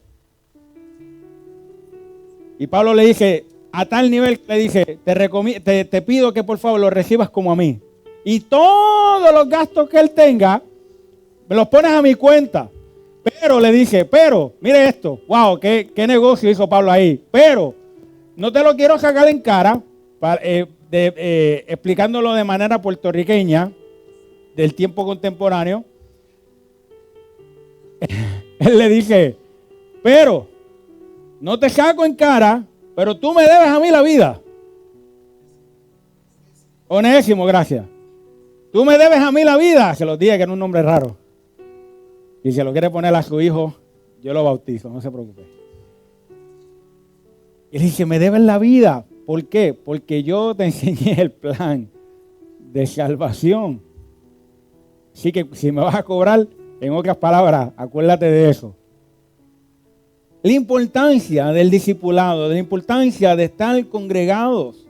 Y Pablo le dice, a tal nivel le dice, te pido que por favor lo recibas como a mí. Y todos los gastos que él tenga, me los pones a mi cuenta. Pero le dice, mire esto, wow, qué negocio hizo Pablo ahí. Pero no te lo quiero sacar en cara, explicándolo de manera puertorriqueña, del tiempo contemporáneo. Él le dice, pero no te saco en cara, pero tú me debes a mí la vida. Onésimo, gracias. Tú me debes a mí la vida. Se los dije que era un nombre raro. Y si lo quiere poner a su hijo, yo lo bautizo, no se preocupe. Y le dice, me debes la vida. ¿Por qué? Porque yo te enseñé el plan de salvación. Así que si me vas a cobrar, en otras palabras, acuérdate de eso. La importancia del discipulado, de la importancia de estar congregados.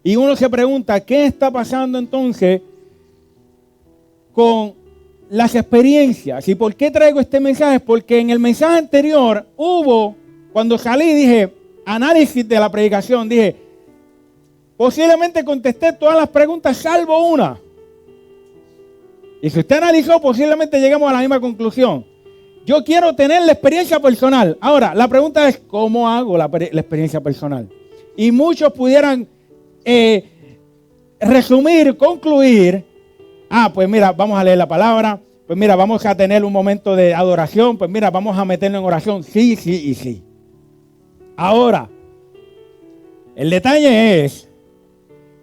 Y uno se pregunta, ¿qué está pasando entonces con las experiencias? ¿Y por qué traigo este mensaje? Porque en el mensaje anterior cuando salí dije, análisis de la predicación, dije, posiblemente contesté todas las preguntas salvo una. Y si usted analizó, posiblemente lleguemos a la misma conclusión. Yo quiero tener la experiencia personal. Ahora, la pregunta es, ¿cómo hago la experiencia personal? Y muchos pudieran resumir, concluir, pues mira, vamos a leer la palabra, pues mira, vamos a tener un momento de adoración, pues mira, vamos a meternos en oración. Sí, sí y sí. Ahora, el detalle es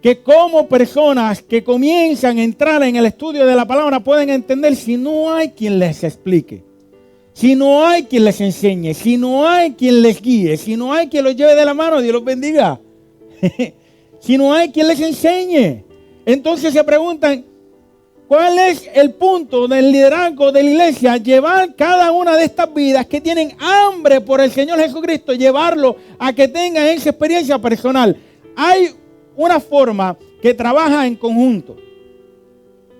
que como personas que comienzan a entrar en el estudio de la palabra pueden entender si no hay quien les explique, si no hay quien les enseñe, si no hay quien les guíe, si no hay quien los lleve de la mano, Dios los bendiga. Si no hay quien les enseñe. Entonces se preguntan, ¿cuál es el punto del liderazgo de la iglesia? Llevar cada una de estas vidas que tienen hambre por el Señor Jesucristo, llevarlo a que tengan esa experiencia personal. Hay una forma que trabaja en conjunto.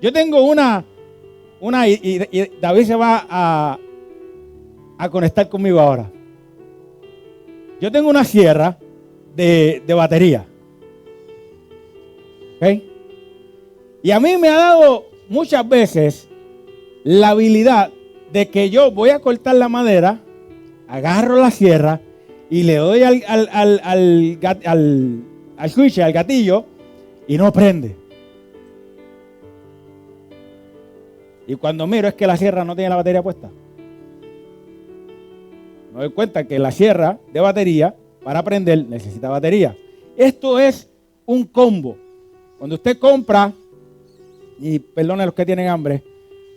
Yo tengo una y David se va a conectar conmigo ahora. Yo tengo una sierra de batería. ¿Ok? Y a mí me ha dado muchas veces la habilidad de que yo voy a cortar la madera, agarro la sierra y le doy al switch, al gatillo, y no prende. Y cuando miro es que la sierra no tiene la batería puesta. Me doy cuenta que la sierra de batería, para prender, necesita batería. Esto es un combo. Cuando usted compra, y perdone a los que tienen hambre,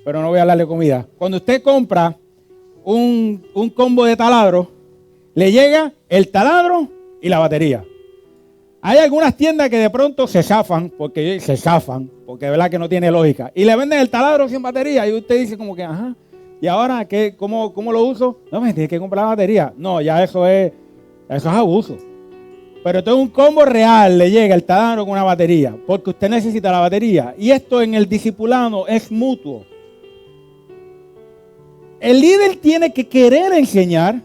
pero no voy a hablarle de comida. Cuando usted compra un combo de taladro, le llega el taladro y la batería. Hay algunas tiendas que de pronto se zafan, porque de verdad que no tiene lógica. Y le venden el taladro sin batería. Y usted dice como que, ajá, ¿y ahora cómo lo uso? No, me tiene que comprar la batería. No, ya eso es abuso. Pero todo un combo real, le llega el taladro con una batería, porque usted necesita la batería. Y esto en el discipulado es mutuo. El líder tiene que querer enseñar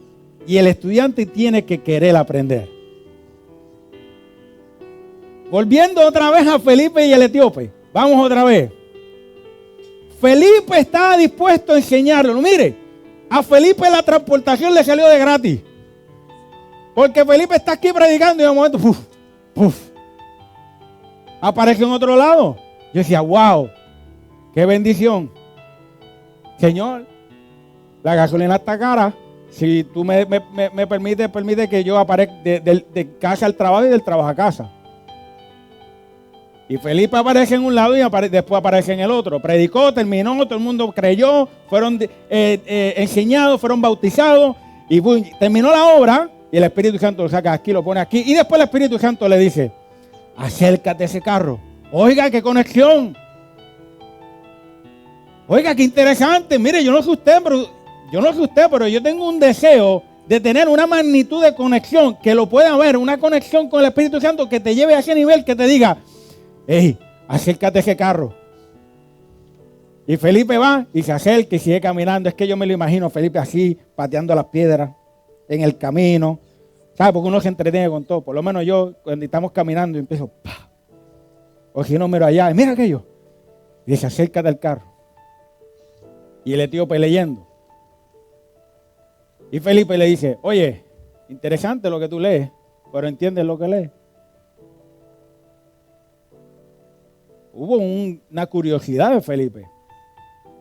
y el estudiante tiene que querer aprender. Volviendo otra vez a Felipe y el etíope. Vamos otra vez. Felipe estaba dispuesto a enseñarlo. Mire, a Felipe la transportación le salió de gratis. Porque Felipe está aquí predicando y de momento, aparece en otro lado. Yo decía, wow, qué bendición. Señor, la gasolina está cara. Si tú me permite que yo aparezca de casa al trabajo y del trabajo a casa. Y Felipe aparece en un lado y después aparece en el otro. Predicó, terminó, todo el mundo creyó, fueron enseñados, fueron bautizados y terminó la obra. Y el Espíritu Santo lo saca aquí, lo pone aquí. Y después el Espíritu Santo le dice, acércate a ese carro. Oiga, qué conexión. Oiga, qué interesante. Mire, yo no sé usted, pero yo tengo un deseo de tener una magnitud de conexión, que lo pueda haber, una conexión con el Espíritu Santo que te lleve a ese nivel, que te diga, hey, acércate a ese carro. Y Felipe va y se acerca y sigue caminando. Es que yo me lo imagino, Felipe así, pateando las piedras en el camino. ¿Sabe? Porque uno se entretiene con todo. Por lo menos yo, cuando estamos caminando, empiezo, ¡pah! O si no, miro allá, y mira aquello. Y dice, acércate al carro. Y el etíope leyendo. Y Felipe le dice, oye, interesante lo que tú lees, pero ¿entiendes lo que lees? Hubo una curiosidad de Felipe.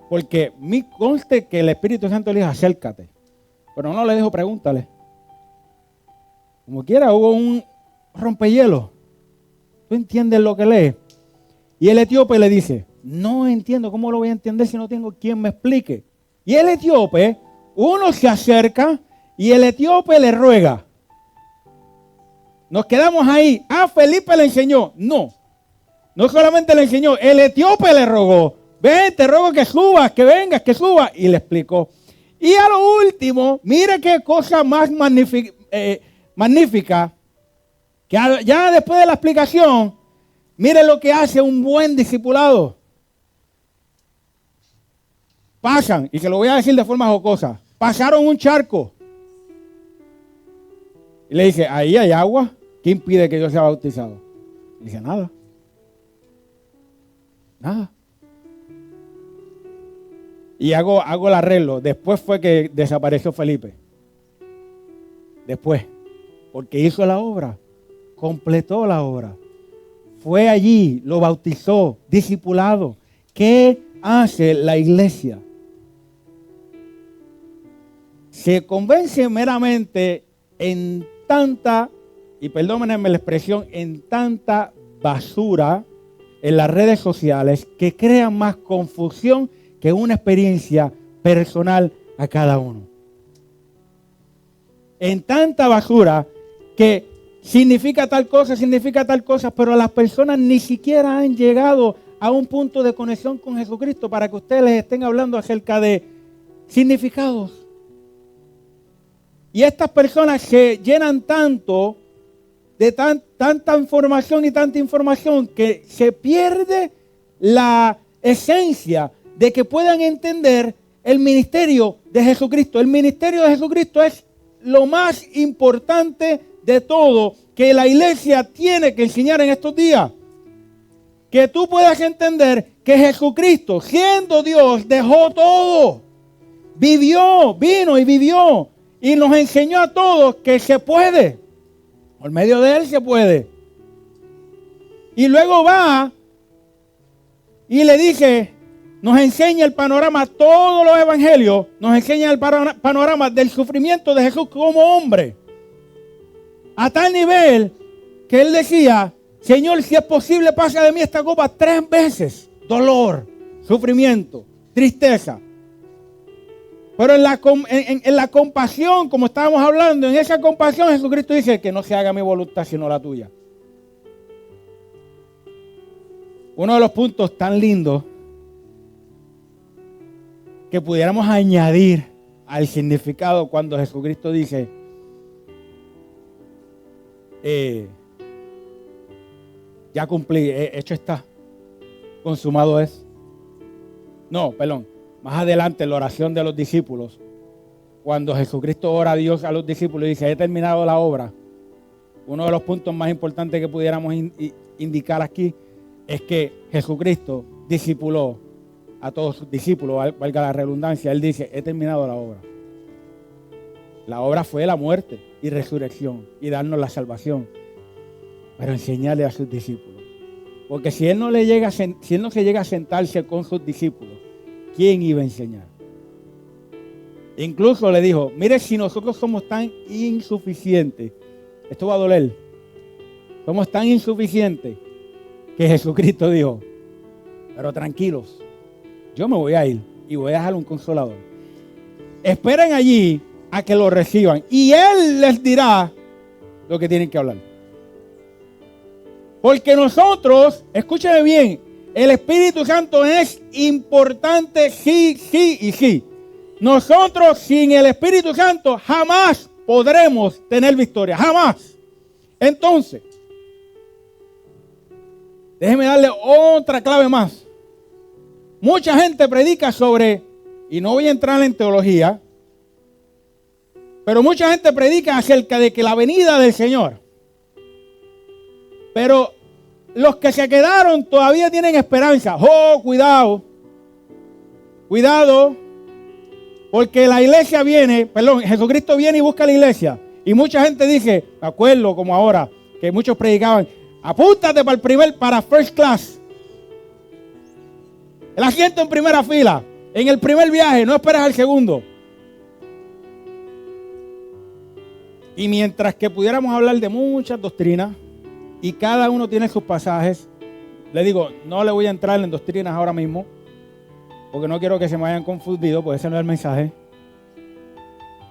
Porque me conste que el Espíritu Santo le dijo, acércate. Pero no le dijo, pregúntale. Como quiera, hubo un rompehielo. ¿Tú entiendes lo que lees? Y el etíope le dice, no entiendo, ¿cómo lo voy a entender si no tengo quien me explique? Y el etíope, uno se acerca y el etíope le ruega. Nos quedamos ahí. Ah, Felipe le enseñó. No solamente le enseñó, el etíope le rogó. Ven, te ruego que subas, que vengas, que subas. Y le explicó. Y a lo último, mire qué cosa más magnífica, que ya después de la explicación, mire lo que hace un buen discipulado. Pasan, y se lo voy a decir de forma jocosa, pasaron un charco. Y le dice, ahí hay agua, ¿qué impide que yo sea bautizado? Y dice, nada. Y hago el arreglo. Después fue que desapareció Felipe. Después, porque hizo la obra, completó la obra. Fue allí, lo bautizó, discipulado. ¿Qué hace la iglesia? Se convence meramente en tanta, y perdónenme la expresión, en tanta basura en las redes sociales que crean más confusión que una experiencia personal a cada uno. En tanta basura que significa tal cosa, pero las personas ni siquiera han llegado a un punto de conexión con Jesucristo para que ustedes les estén hablando acerca de significados. Y estas personas se llenan tanto de tanta información y tanta información que se pierde la esencia de que puedan entender el ministerio de Jesucristo. El ministerio de Jesucristo es lo más importante de todo que la iglesia tiene que enseñar en estos días. Que tú puedas entender que Jesucristo, siendo Dios, dejó todo. Vino y vivió. Y nos enseñó a todos que se puede. Por medio de Él se puede. Y luego va y le dice, nos enseña el panorama, todos los evangelios, nos enseña el panorama del sufrimiento de Jesús como hombre. A tal nivel que Él decía, Señor, si es posible, pasa de mí esta copa 3 veces. Dolor, sufrimiento, tristeza. Pero en la compasión, como estábamos hablando, en esa compasión Jesucristo dice que no se haga mi voluntad sino la tuya. Uno de los puntos tan lindos que pudiéramos añadir al significado cuando Jesucristo dice, ya cumplí, hecho está, consumado es. No, perdón. Más adelante, en la oración de los discípulos, cuando Jesucristo ora a Dios a los discípulos y dice, he terminado la obra, uno de los puntos más importantes que pudiéramos indicar aquí es que Jesucristo discipuló a todos sus discípulos, valga la redundancia. Él dice, he terminado la obra. La obra fue la muerte y resurrección y darnos la salvación, pero enseñarle a sus discípulos. Porque si Él no se llega a sentarse con sus discípulos, ¿quién iba a enseñar? Incluso le dijo, mire, si nosotros somos tan insuficientes, esto va a doler, somos tan insuficientes que Jesucristo dijo, pero tranquilos, yo me voy a ir y voy a dejar un consolador. Esperen allí a que lo reciban y Él les dirá lo que tienen que hablar. Porque nosotros, escúcheme bien, el Espíritu Santo es importante sí, sí y sí. Nosotros sin el Espíritu Santo jamás podremos tener victoria, jamás. Entonces, déjeme darle otra clave más. Mucha gente predica sobre, y no voy a entrar en teología, pero mucha gente predica acerca de que la venida del Señor. Pero los que se quedaron todavía tienen esperanza. ¡Oh, cuidado! Cuidado, porque la iglesia viene, Jesucristo viene y busca la iglesia. Y mucha gente dice, de acuerdo, como ahora, que muchos predicaban, apúntate para first class. El asiento en primera fila, en el primer viaje, no esperes al segundo. Y mientras que pudiéramos hablar de muchas doctrinas, y cada uno tiene sus pasajes, le digo, no le voy a entrar en doctrinas ahora mismo, porque no quiero que se me hayan confundido, porque ese no es el mensaje.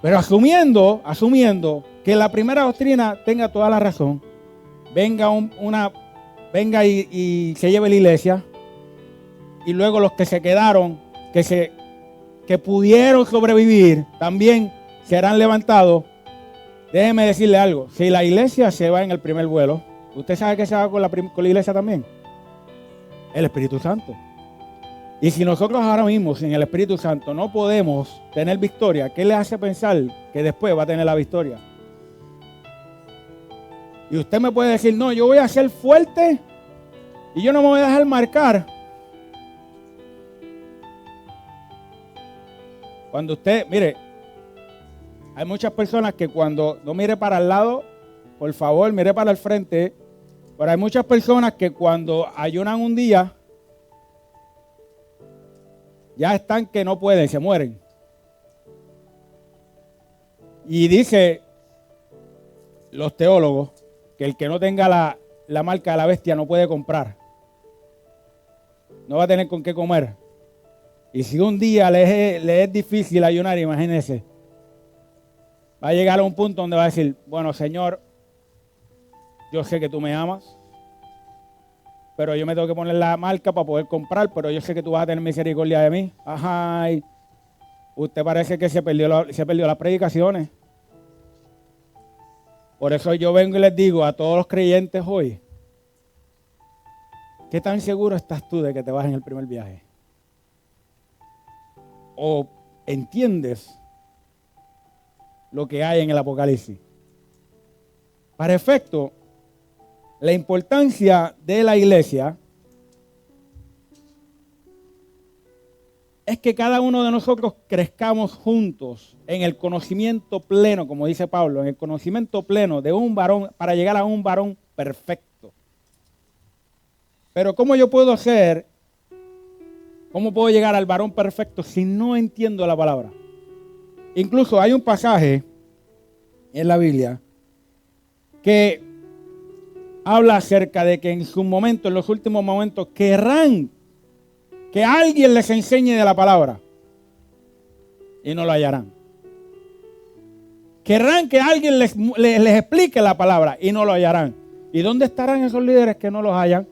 Pero asumiendo que la primera doctrina tenga toda la razón, venga y se lleve la iglesia, y luego los que se quedaron, que pudieron sobrevivir, también serán levantados. Déjeme decirle algo, si la iglesia se va en el primer vuelo, ¿usted sabe qué se va con la iglesia también? El Espíritu Santo. Y si nosotros ahora mismo sin el Espíritu Santo no podemos tener victoria, ¿qué le hace pensar que después va a tener la victoria? Y usted me puede decir, no, yo voy a ser fuerte y yo no me voy a dejar marcar. Cuando usted, mire, hay muchas personas que cuando no mire para el lado, por favor, mire para el frente. Pero hay muchas personas que cuando ayunan un día, ya están que no pueden, se mueren. Y dice los teólogos que el que no tenga la marca de la bestia no puede comprar. No va a tener con qué comer. Y si un día le es difícil ayunar, imagínense, va a llegar a un punto donde va a decir, bueno, Señor, yo sé que tú me amas, pero yo me tengo que poner la marca para poder comprar, pero yo sé que tú vas a tener misericordia de mí. Ajá, usted parece que se perdió las predicaciones. Por eso yo vengo y les digo a todos los creyentes hoy, ¿qué tan seguro estás tú de que te vas en el primer viaje? ¿O entiendes lo que hay en el Apocalipsis? Para efecto, la importancia de la iglesia es que cada uno de nosotros crezcamos juntos en el conocimiento pleno, como dice Pablo, en el conocimiento pleno de un varón para llegar a un varón perfecto. Pero ¿cómo yo puedo cómo puedo llegar al varón perfecto si no entiendo la palabra? Incluso hay un pasaje en la Biblia que habla acerca de que en su momento, en los últimos momentos, querrán que alguien les enseñe de la palabra y no lo hallarán. Querrán que alguien les explique la palabra y no lo hallarán. ¿Y dónde estarán esos líderes que no los hallan?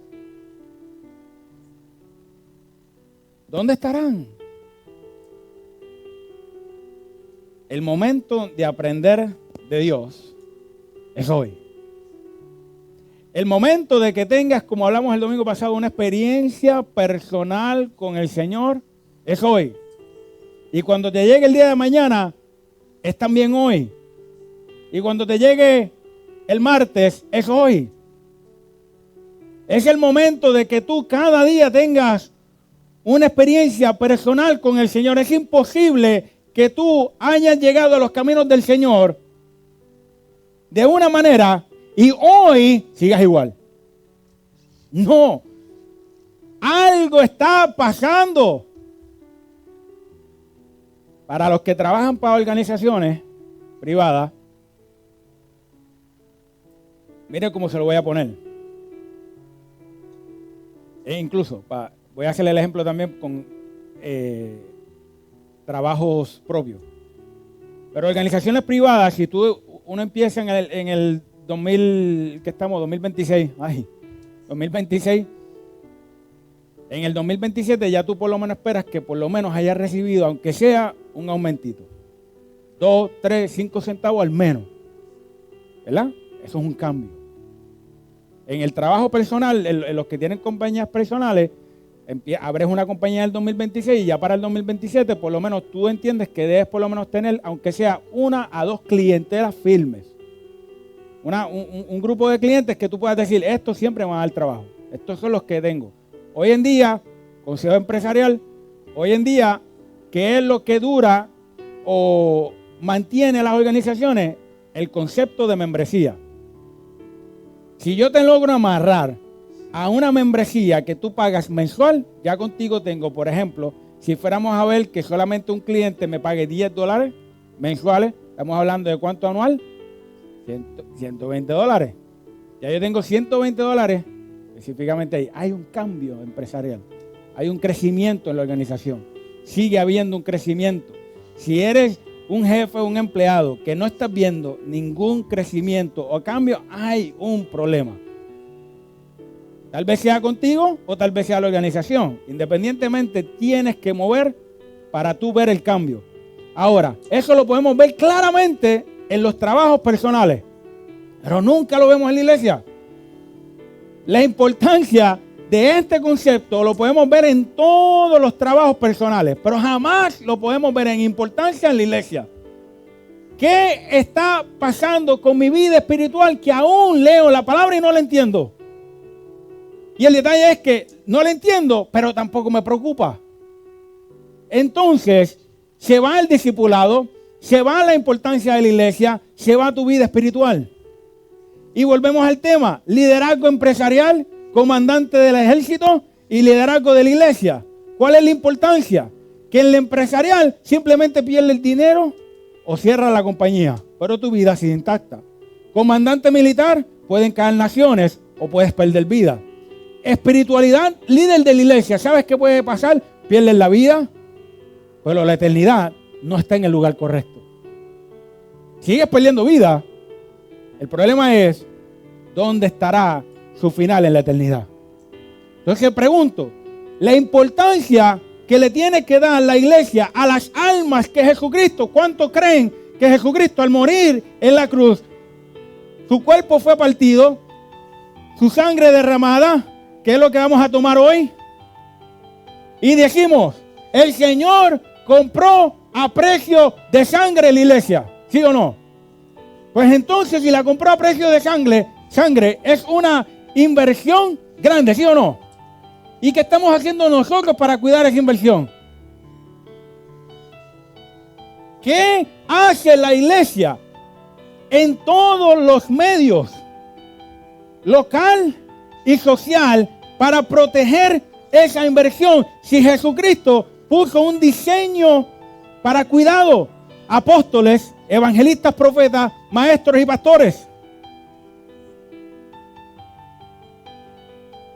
¿Dónde estarán? El momento de aprender de Dios es hoy. El momento de que tengas, como hablamos el domingo pasado, una experiencia personal con el Señor es hoy. Y cuando te llegue el día de mañana, es también hoy. Y cuando te llegue el martes, es hoy. Es el momento de que tú cada día tengas una experiencia personal con el Señor. Es imposible que tú hayas llegado a los caminos del Señor de una manera y hoy sigas igual. No. Algo está pasando. Para los que trabajan para organizaciones privadas, mire cómo se lo voy a poner. E incluso, voy a hacerle el ejemplo también con trabajos propios. Pero organizaciones privadas, si uno empieza en el 2026, 2026. En el 2027 ya tú por lo menos esperas que por lo menos hayas recibido, aunque sea un aumentito. 2, 3, 5 centavos al menos. ¿Verdad? Eso es un cambio. En el trabajo personal, en los que tienen compañías personales, abres una compañía del 2026 y ya para el 2027 por lo menos tú entiendes que debes por lo menos tener, aunque sea 1 a 2 clientelas firmes. Un grupo de clientes que tú puedas decir, estos siempre van a dar trabajo. Estos son los que tengo. Hoy en día, consejo empresarial, hoy en día, ¿qué es lo que dura o mantiene las organizaciones? El concepto de membresía. Si yo te logro amarrar a una membresía que tú pagas mensual, ya contigo tengo, por ejemplo, si fuéramos a ver que solamente un cliente me pague $10 mensuales, estamos hablando de cuánto anual, $120. Ya yo tengo $120 específicamente ahí. Hay un cambio empresarial, hay un crecimiento en la organización, sigue habiendo un crecimiento. Si eres un jefe o un empleado que no estás viendo ningún crecimiento o cambio, hay un problema. Tal vez sea contigo o tal vez sea la organización. Independientemente, tienes que mover para tú ver el cambio. Ahora, eso lo podemos ver claramente en los trabajos personales, pero nunca lo vemos en la iglesia. La importancia de este concepto lo podemos ver en todos los trabajos personales, pero jamás lo podemos ver en importancia en la iglesia. ¿Qué está pasando con mi vida espiritual que aún leo la palabra y no la entiendo? Y el detalle es que no la entiendo, pero tampoco me preocupa. Entonces, se va el discipulado, se va la importancia de la iglesia, se va tu vida espiritual. Y volvemos al tema, liderazgo empresarial, comandante del ejército y liderazgo de la iglesia. ¿Cuál es la importancia? Que en el empresarial simplemente pierde el dinero o cierra la compañía, pero tu vida sigue intacta. Comandante militar, pueden caer naciones o puedes perder vida. Espiritualidad, líder de la iglesia, ¿sabes qué puede pasar? Pierdes la vida, pero la eternidad no está en el lugar correcto. Sigues perdiendo vida. El problema es, ¿dónde estará su final en la eternidad? Entonces pregunto, la importancia que le tiene que dar la iglesia a las almas que Jesucristo, ¿cuántos creen que Jesucristo al morir en la cruz, su cuerpo fue partido, su sangre derramada, que es lo que vamos a tomar hoy? Y decimos, el Señor compró a precio de sangre la iglesia, ¿sí o no? Pues entonces, si la compró a precio de sangre es una inversión grande, ¿sí o no? ¿Y qué estamos haciendo nosotros para cuidar esa inversión? ¿Qué hace la iglesia en todos los medios, local y social, para proteger esa inversión? Si Jesucristo puso un diseño para cuidado, apóstoles, evangelistas, profetas, maestros y pastores.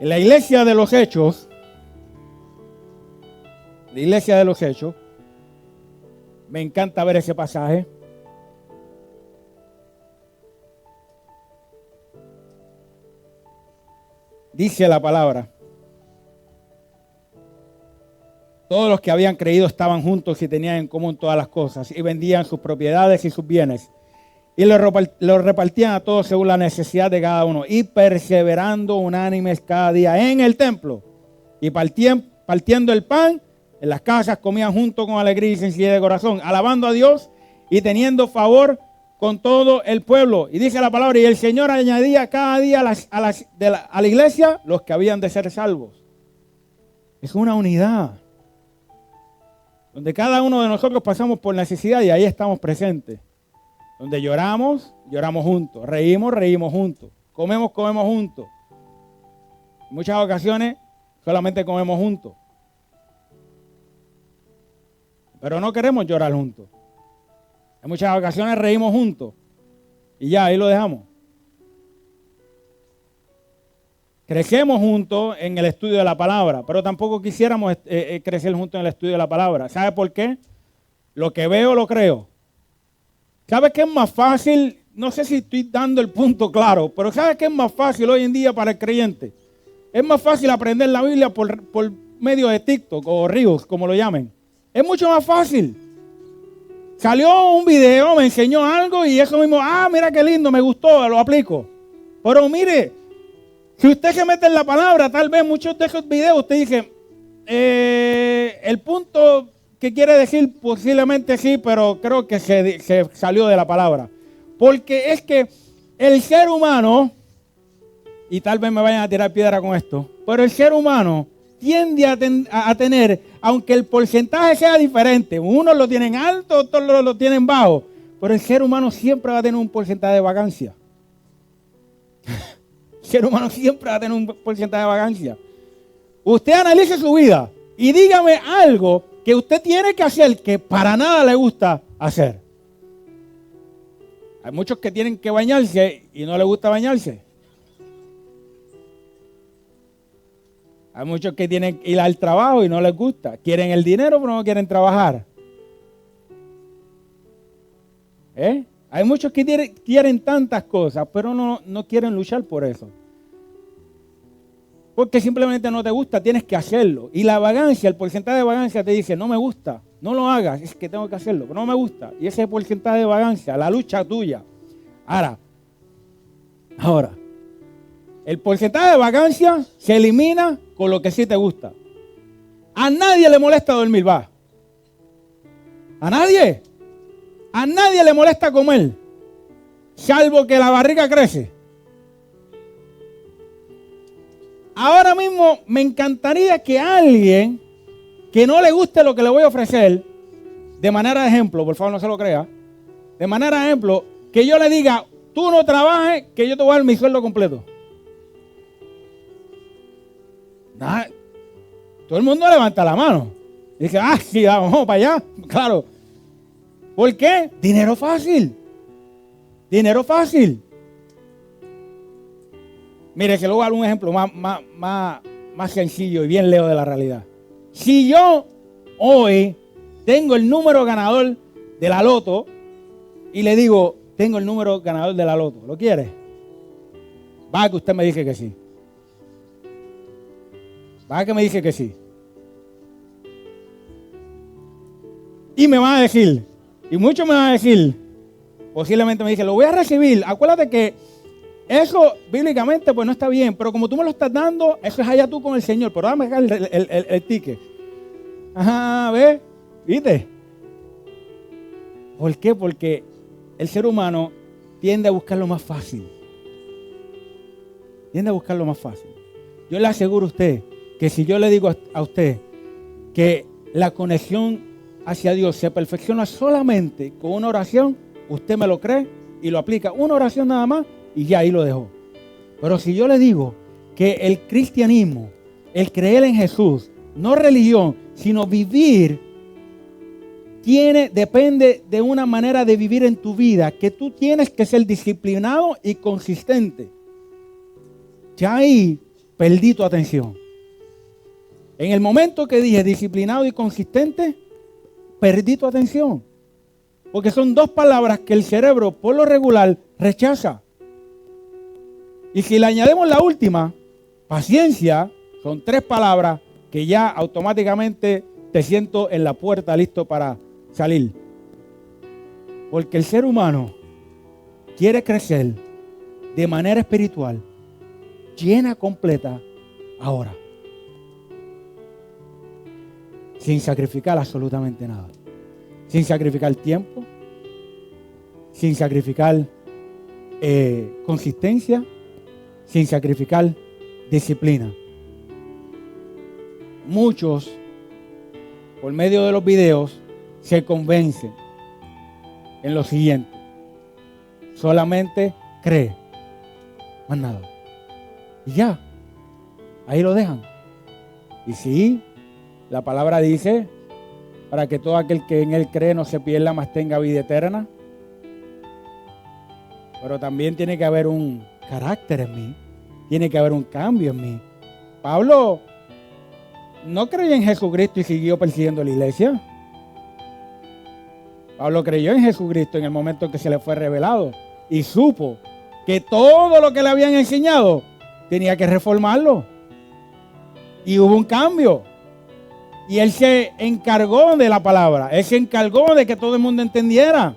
En la iglesia de los Hechos, me encanta ver ese pasaje. Dice la palabra, todos los que habían creído estaban juntos y tenían en común todas las cosas y vendían sus propiedades y sus bienes y lo repartían a todos según la necesidad de cada uno y perseverando unánimes cada día en el templo y partiendo el pan en las casas comían juntos con alegría y sencillez de corazón, alabando a Dios y teniendo favor con todo el pueblo. Y dice la palabra, y el Señor añadía cada día a la iglesia los que habían de ser salvos. Es una unidad donde cada uno de nosotros pasamos por necesidad y ahí estamos presentes. Donde lloramos juntos, reímos juntos, comemos juntos. En muchas ocasiones solamente comemos juntos. Pero no queremos llorar juntos. En muchas ocasiones reímos juntos y ya, ahí lo dejamos. Crecemos juntos en el estudio de la palabra, pero tampoco quisiéramos crecer juntos en el estudio de la palabra. ¿Sabe por qué? Lo que veo, lo creo. ¿Sabe qué es más fácil? No sé si estoy dando el punto claro, pero ¿sabe qué es más fácil hoy en día para el creyente? Es más fácil aprender la Biblia por medio de TikTok o Reels, como lo llamen. Es mucho más fácil. Salió un video, me enseñó algo y eso mismo, mira qué lindo, me gustó, lo aplico. Pero mire, si usted se mete en la palabra, tal vez muchos de esos videos usted dice, el punto que quiere decir posiblemente sí, pero creo que se salió de la palabra. Porque es que el ser humano, y tal vez me vayan a tirar piedra con esto, pero el ser humano tiende a tener, aunque el porcentaje sea diferente, unos lo tienen alto, otros lo tienen bajo, pero el ser humano siempre va a tener un porcentaje de vacancia. El ser humano siempre va a tener un porcentaje de vacancia. Usted analice su vida y dígame algo que usted tiene que hacer que para nada le gusta hacer. Hay muchos que tienen que bañarse y no les gusta bañarse. Hay muchos que tienen que ir al trabajo y no les gusta. Quieren el dinero pero no quieren trabajar. Hay muchos que quieren tantas cosas pero no quieren luchar por eso. Porque simplemente no te gusta, tienes que hacerlo. Y la vagancia, el porcentaje de vagancia te dice, no me gusta, no lo hagas, es que tengo que hacerlo, pero no me gusta. Y ese porcentaje de vagancia, la lucha tuya. Ahora, el porcentaje de vagancia se elimina con lo que sí te gusta. A nadie le molesta dormir, va. A nadie. A nadie le molesta comer, salvo que la barriga crece. Ahora mismo me encantaría que alguien que no le guste lo que le voy a ofrecer, de manera de ejemplo, por favor no se lo crea, de manera de ejemplo, que yo le diga, tú no trabajes, que yo te voy a dar mi sueldo completo. Nada, todo el mundo levanta la mano. Y dice, sí, vamos para allá. Claro. ¿Por qué? Dinero fácil. Dinero fácil. Mire, que le voy a dar un ejemplo más sencillo y bien lejos de la realidad. Si yo hoy tengo el número ganador de la loto y le digo, tengo el número ganador de la loto, ¿lo quiere? Va que usted me dice que sí. Va que me dice que sí. Y me van a decir, y muchos me van a decir, posiblemente me dicen, lo voy a recibir. Acuérdate que eso bíblicamente pues no está bien, pero como tú me lo estás dando, eso es allá tú con el Señor, pero dame acá el ticket. Ajá, ¿ves? ¿Viste? ¿Por qué? Porque el ser humano tiende a buscar lo más fácil. Tiende a buscar lo más fácil. Yo le aseguro a usted que si yo le digo a usted que la conexión hacia Dios se perfecciona solamente con una oración, usted me lo cree y lo aplica. Una oración nada más y ya ahí lo dejó. Pero si yo le digo que el cristianismo, el creer en Jesús, no religión, sino vivir, depende de una manera de vivir en tu vida, que tú tienes que ser disciplinado y consistente. Ya ahí perdí tu atención. En el momento que dije disciplinado y consistente, perdí tu atención. Porque son dos palabras que el cerebro por lo regular rechaza. Y si le añadimos la última, paciencia, son tres palabras que ya automáticamente te siento en la puerta listo para salir. Porque el ser humano quiere crecer de manera espiritual, llena, completa, ahora. Sin sacrificar absolutamente nada. Sin sacrificar tiempo, sin sacrificar consistencia, sin sacrificar disciplina. Muchos, por medio de los videos, se convencen en lo siguiente: solamente cree, más nada. Y ya, ahí lo dejan. Y sí, la palabra dice, para que todo aquel que en él cree no se pierda, mas tenga vida eterna. Pero también tiene que haber un carácter en mí, tiene que haber un cambio en mí. Pablo no creyó en Jesucristo y siguió persiguiendo la iglesia. Pablo creyó en Jesucristo en el momento que se le fue revelado y supo que todo lo que le habían enseñado tenía que reformarlo. Y hubo un cambio. Y él se encargó de la palabra. Él se encargó de que todo el mundo entendiera.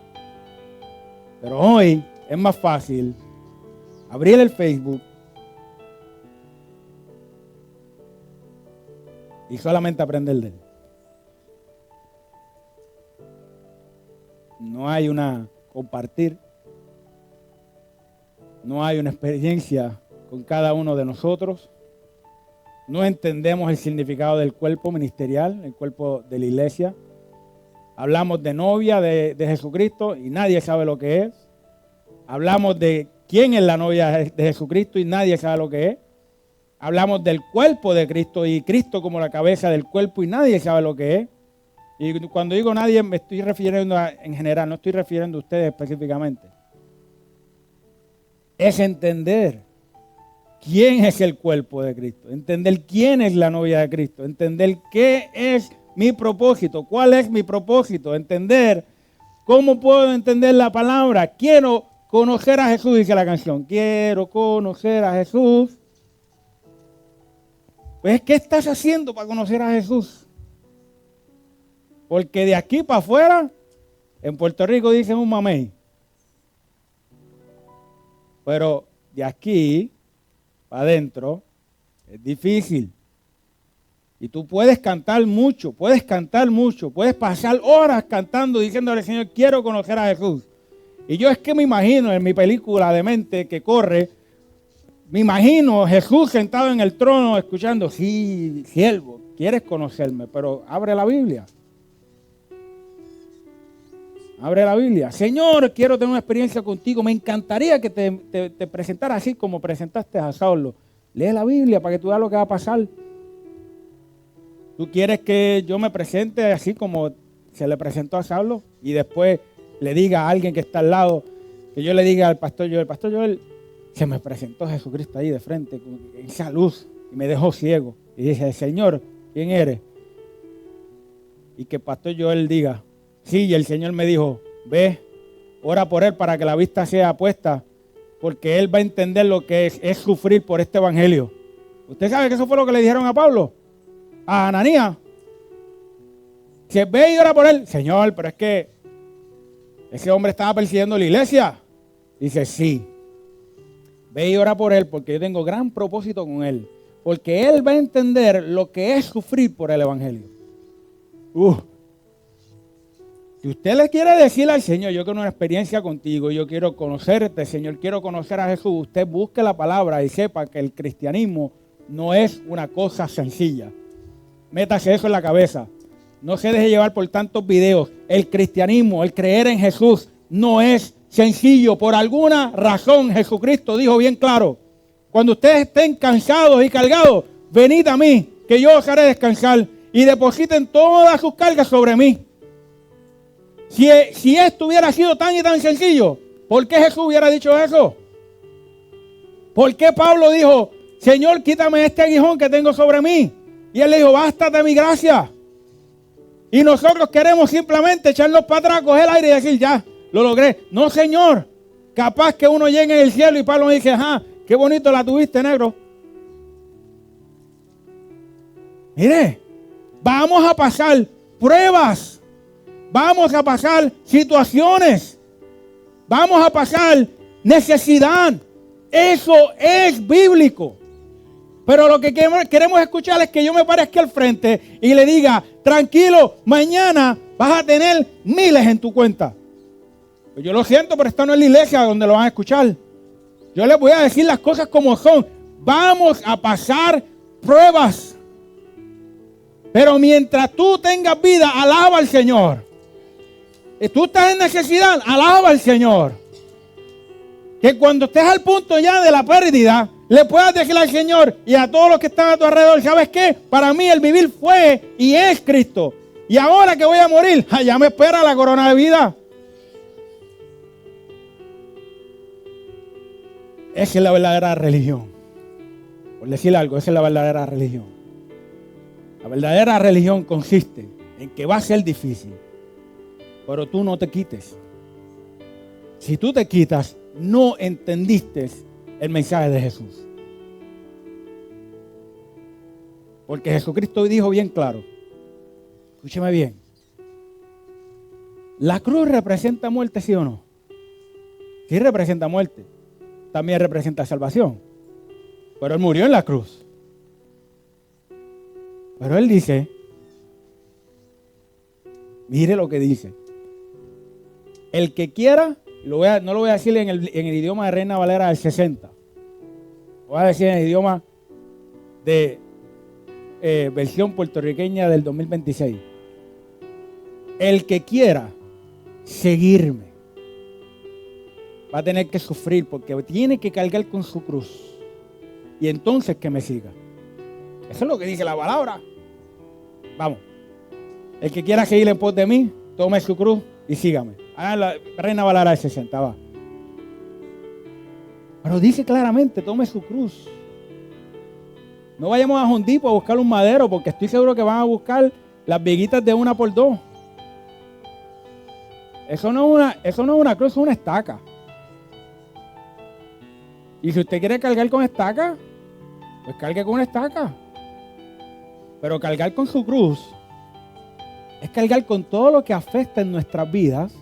Pero hoy es más fácil abrir el Facebook y solamente aprender de él. No hay una compartir. No hay una experiencia con cada uno de nosotros. No entendemos el significado del cuerpo ministerial, el cuerpo de la iglesia. Hablamos de novia de Jesucristo y nadie sabe lo que es. Hablamos de quién es la novia de Jesucristo y nadie sabe lo que es. Hablamos del cuerpo de Cristo y Cristo como la cabeza del cuerpo y nadie sabe lo que es. Y cuando digo nadie me estoy refiriendo en general, no estoy refiriendo a ustedes específicamente. Es entender quién es el cuerpo de Cristo, entender quién es la novia de Cristo, entender qué es mi propósito, cuál es mi propósito, entender cómo puedo entender la palabra. Quiero conocer a Jesús, dice la canción. Quiero conocer a Jesús. Pues, ¿qué estás haciendo para conocer a Jesús? Porque de aquí para afuera, en Puerto Rico dicen un mamey. Pero de aquí para adentro es difícil. Y tú puedes cantar mucho, puedes pasar horas cantando, diciéndole al Señor, quiero conocer a Jesús. Y yo es que me imagino en mi película de mente que corre, me imagino Jesús sentado en el trono escuchando, sí, siervo, quieres conocerme, pero abre la Biblia. Abre la Biblia. Señor, quiero tener una experiencia contigo. Me encantaría que te presentara así como presentaste a Saulo. Lee la Biblia para que tú veas lo que va a pasar. ¿Tú quieres que yo me presente así como se le presentó a Saulo? Y después le diga a alguien que está al lado, que yo le diga al pastor Joel, se me presentó Jesucristo ahí de frente, con esa luz, y me dejó ciego. Y dije, Señor, ¿quién eres? Y que el pastor Joel diga, sí, y el Señor me dijo, ve, ora por él para que la vista sea puesta, porque él va a entender lo que es sufrir por este evangelio. ¿Usted sabe que eso fue lo que le dijeron a Pablo? A Ananías. Que ve y ora por él. Señor, pero es que ese hombre estaba persiguiendo la iglesia. Dice, sí. Ve y ora por él porque yo tengo gran propósito con él. Porque él va a entender lo que es sufrir por el evangelio. Si usted le quiere decir al Señor, yo quiero una experiencia contigo, yo quiero conocerte, Señor, quiero conocer a Jesús, usted busque la palabra y sepa que el cristianismo no es una cosa sencilla. Métase eso en la cabeza. No se deje llevar por tantos videos. El cristianismo, el creer en Jesús, no es sencillo. Por alguna razón, Jesucristo dijo bien claro, cuando ustedes estén cansados y cargados, venid a mí, que yo os haré descansar, y depositen todas sus cargas sobre mí. Si esto hubiera sido tan y tan sencillo, ¿por qué Jesús hubiera dicho eso? ¿Por qué Pablo dijo, Señor, quítame este aguijón que tengo sobre mí? Y él le dijo, bástate mi gracia. Y nosotros queremos simplemente echarnos para atrás, coger el aire y decir, ya, lo logré. No, Señor, capaz que uno llegue en el cielo y Pablo me dice, ajá, qué bonito la tuviste, negro. Mire, vamos a pasar pruebas. Vamos a pasar situaciones. Vamos a pasar necesidad. Eso es bíblico. Pero lo que queremos escuchar es que yo me pare aquí al frente y le diga, tranquilo, mañana vas a tener miles en tu cuenta. Pues yo lo siento, pero esta no es la iglesia donde lo van a escuchar. Yo les voy a decir las cosas como son. Vamos a pasar pruebas. Pero mientras tú tengas vida, alaba al Señor. Y tú estás en necesidad, alaba al Señor. Que cuando estés al punto ya de la pérdida, le puedas decir al Señor y a todos los que están a tu alrededor, ¿sabes qué? Para mí el vivir fue y es Cristo. Y ahora que voy a morir, ya me espera la corona de vida. Esa es la verdadera religión. Por decir algo, esa es la verdadera religión. La verdadera religión consiste en que va a ser difícil, pero tú no te quites. Si tú te quitas, no entendiste el mensaje de Jesús. Porque Jesucristo dijo bien claro, escúcheme bien, ¿la cruz representa muerte, sí o no? Sí representa muerte, también representa salvación, pero Él murió en la cruz. Pero Él dice, mire lo que dice, el que quiera, no lo voy a decir en el idioma de Reina Valera del 60, lo voy a decir en el idioma de versión puertorriqueña del 2026. El que quiera seguirme va a tener que sufrir porque tiene que cargar con su cruz. Y entonces que me siga. Eso es lo que dice la palabra. Vamos. El que quiera seguir en pos de mí, tome su cruz y sígame. La Reina Valera del 60, va. Pero dice claramente, tome su cruz. No vayamos a Hondipo a buscar un madero, porque estoy seguro que van a buscar las viguitas de 1x2. Eso no es una cruz, es una estaca. Y si usted quiere cargar con estaca, pues cargue con una estaca. Pero cargar con su cruz es cargar con todo lo que afecta en nuestras vidas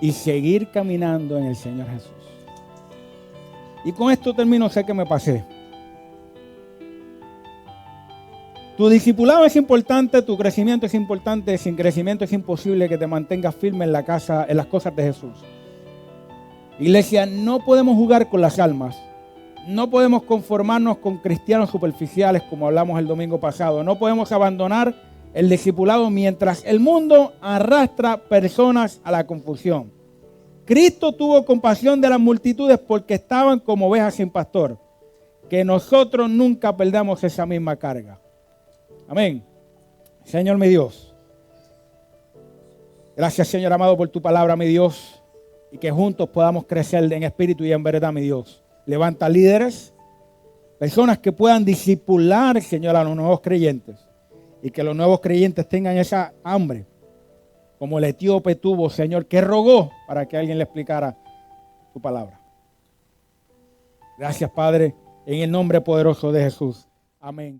y seguir caminando en el Señor Jesús. Y con esto termino, sé que me pasé. Tu discipulado es importante, tu crecimiento es importante, sin crecimiento es imposible que te mantengas firme en las cosas de Jesús. Iglesia, no podemos jugar con las almas, no podemos conformarnos con cristianos superficiales como hablamos el domingo pasado, no podemos abandonar el discipulado mientras el mundo arrastra personas a la confusión. Cristo tuvo compasión de las multitudes porque estaban como ovejas sin pastor, que nosotros nunca perdamos esa misma carga. Amén. Señor mi Dios, gracias Señor amado por tu palabra, mi Dios, y que juntos podamos crecer en espíritu y en verdad, mi Dios. Levanta líderes, personas que puedan discipular, Señor, a los nuevos creyentes, y que los nuevos creyentes tengan esa hambre, como el etíope tuvo, Señor, que rogó para que alguien le explicara tu palabra. Gracias, Padre, en el nombre poderoso de Jesús. Amén.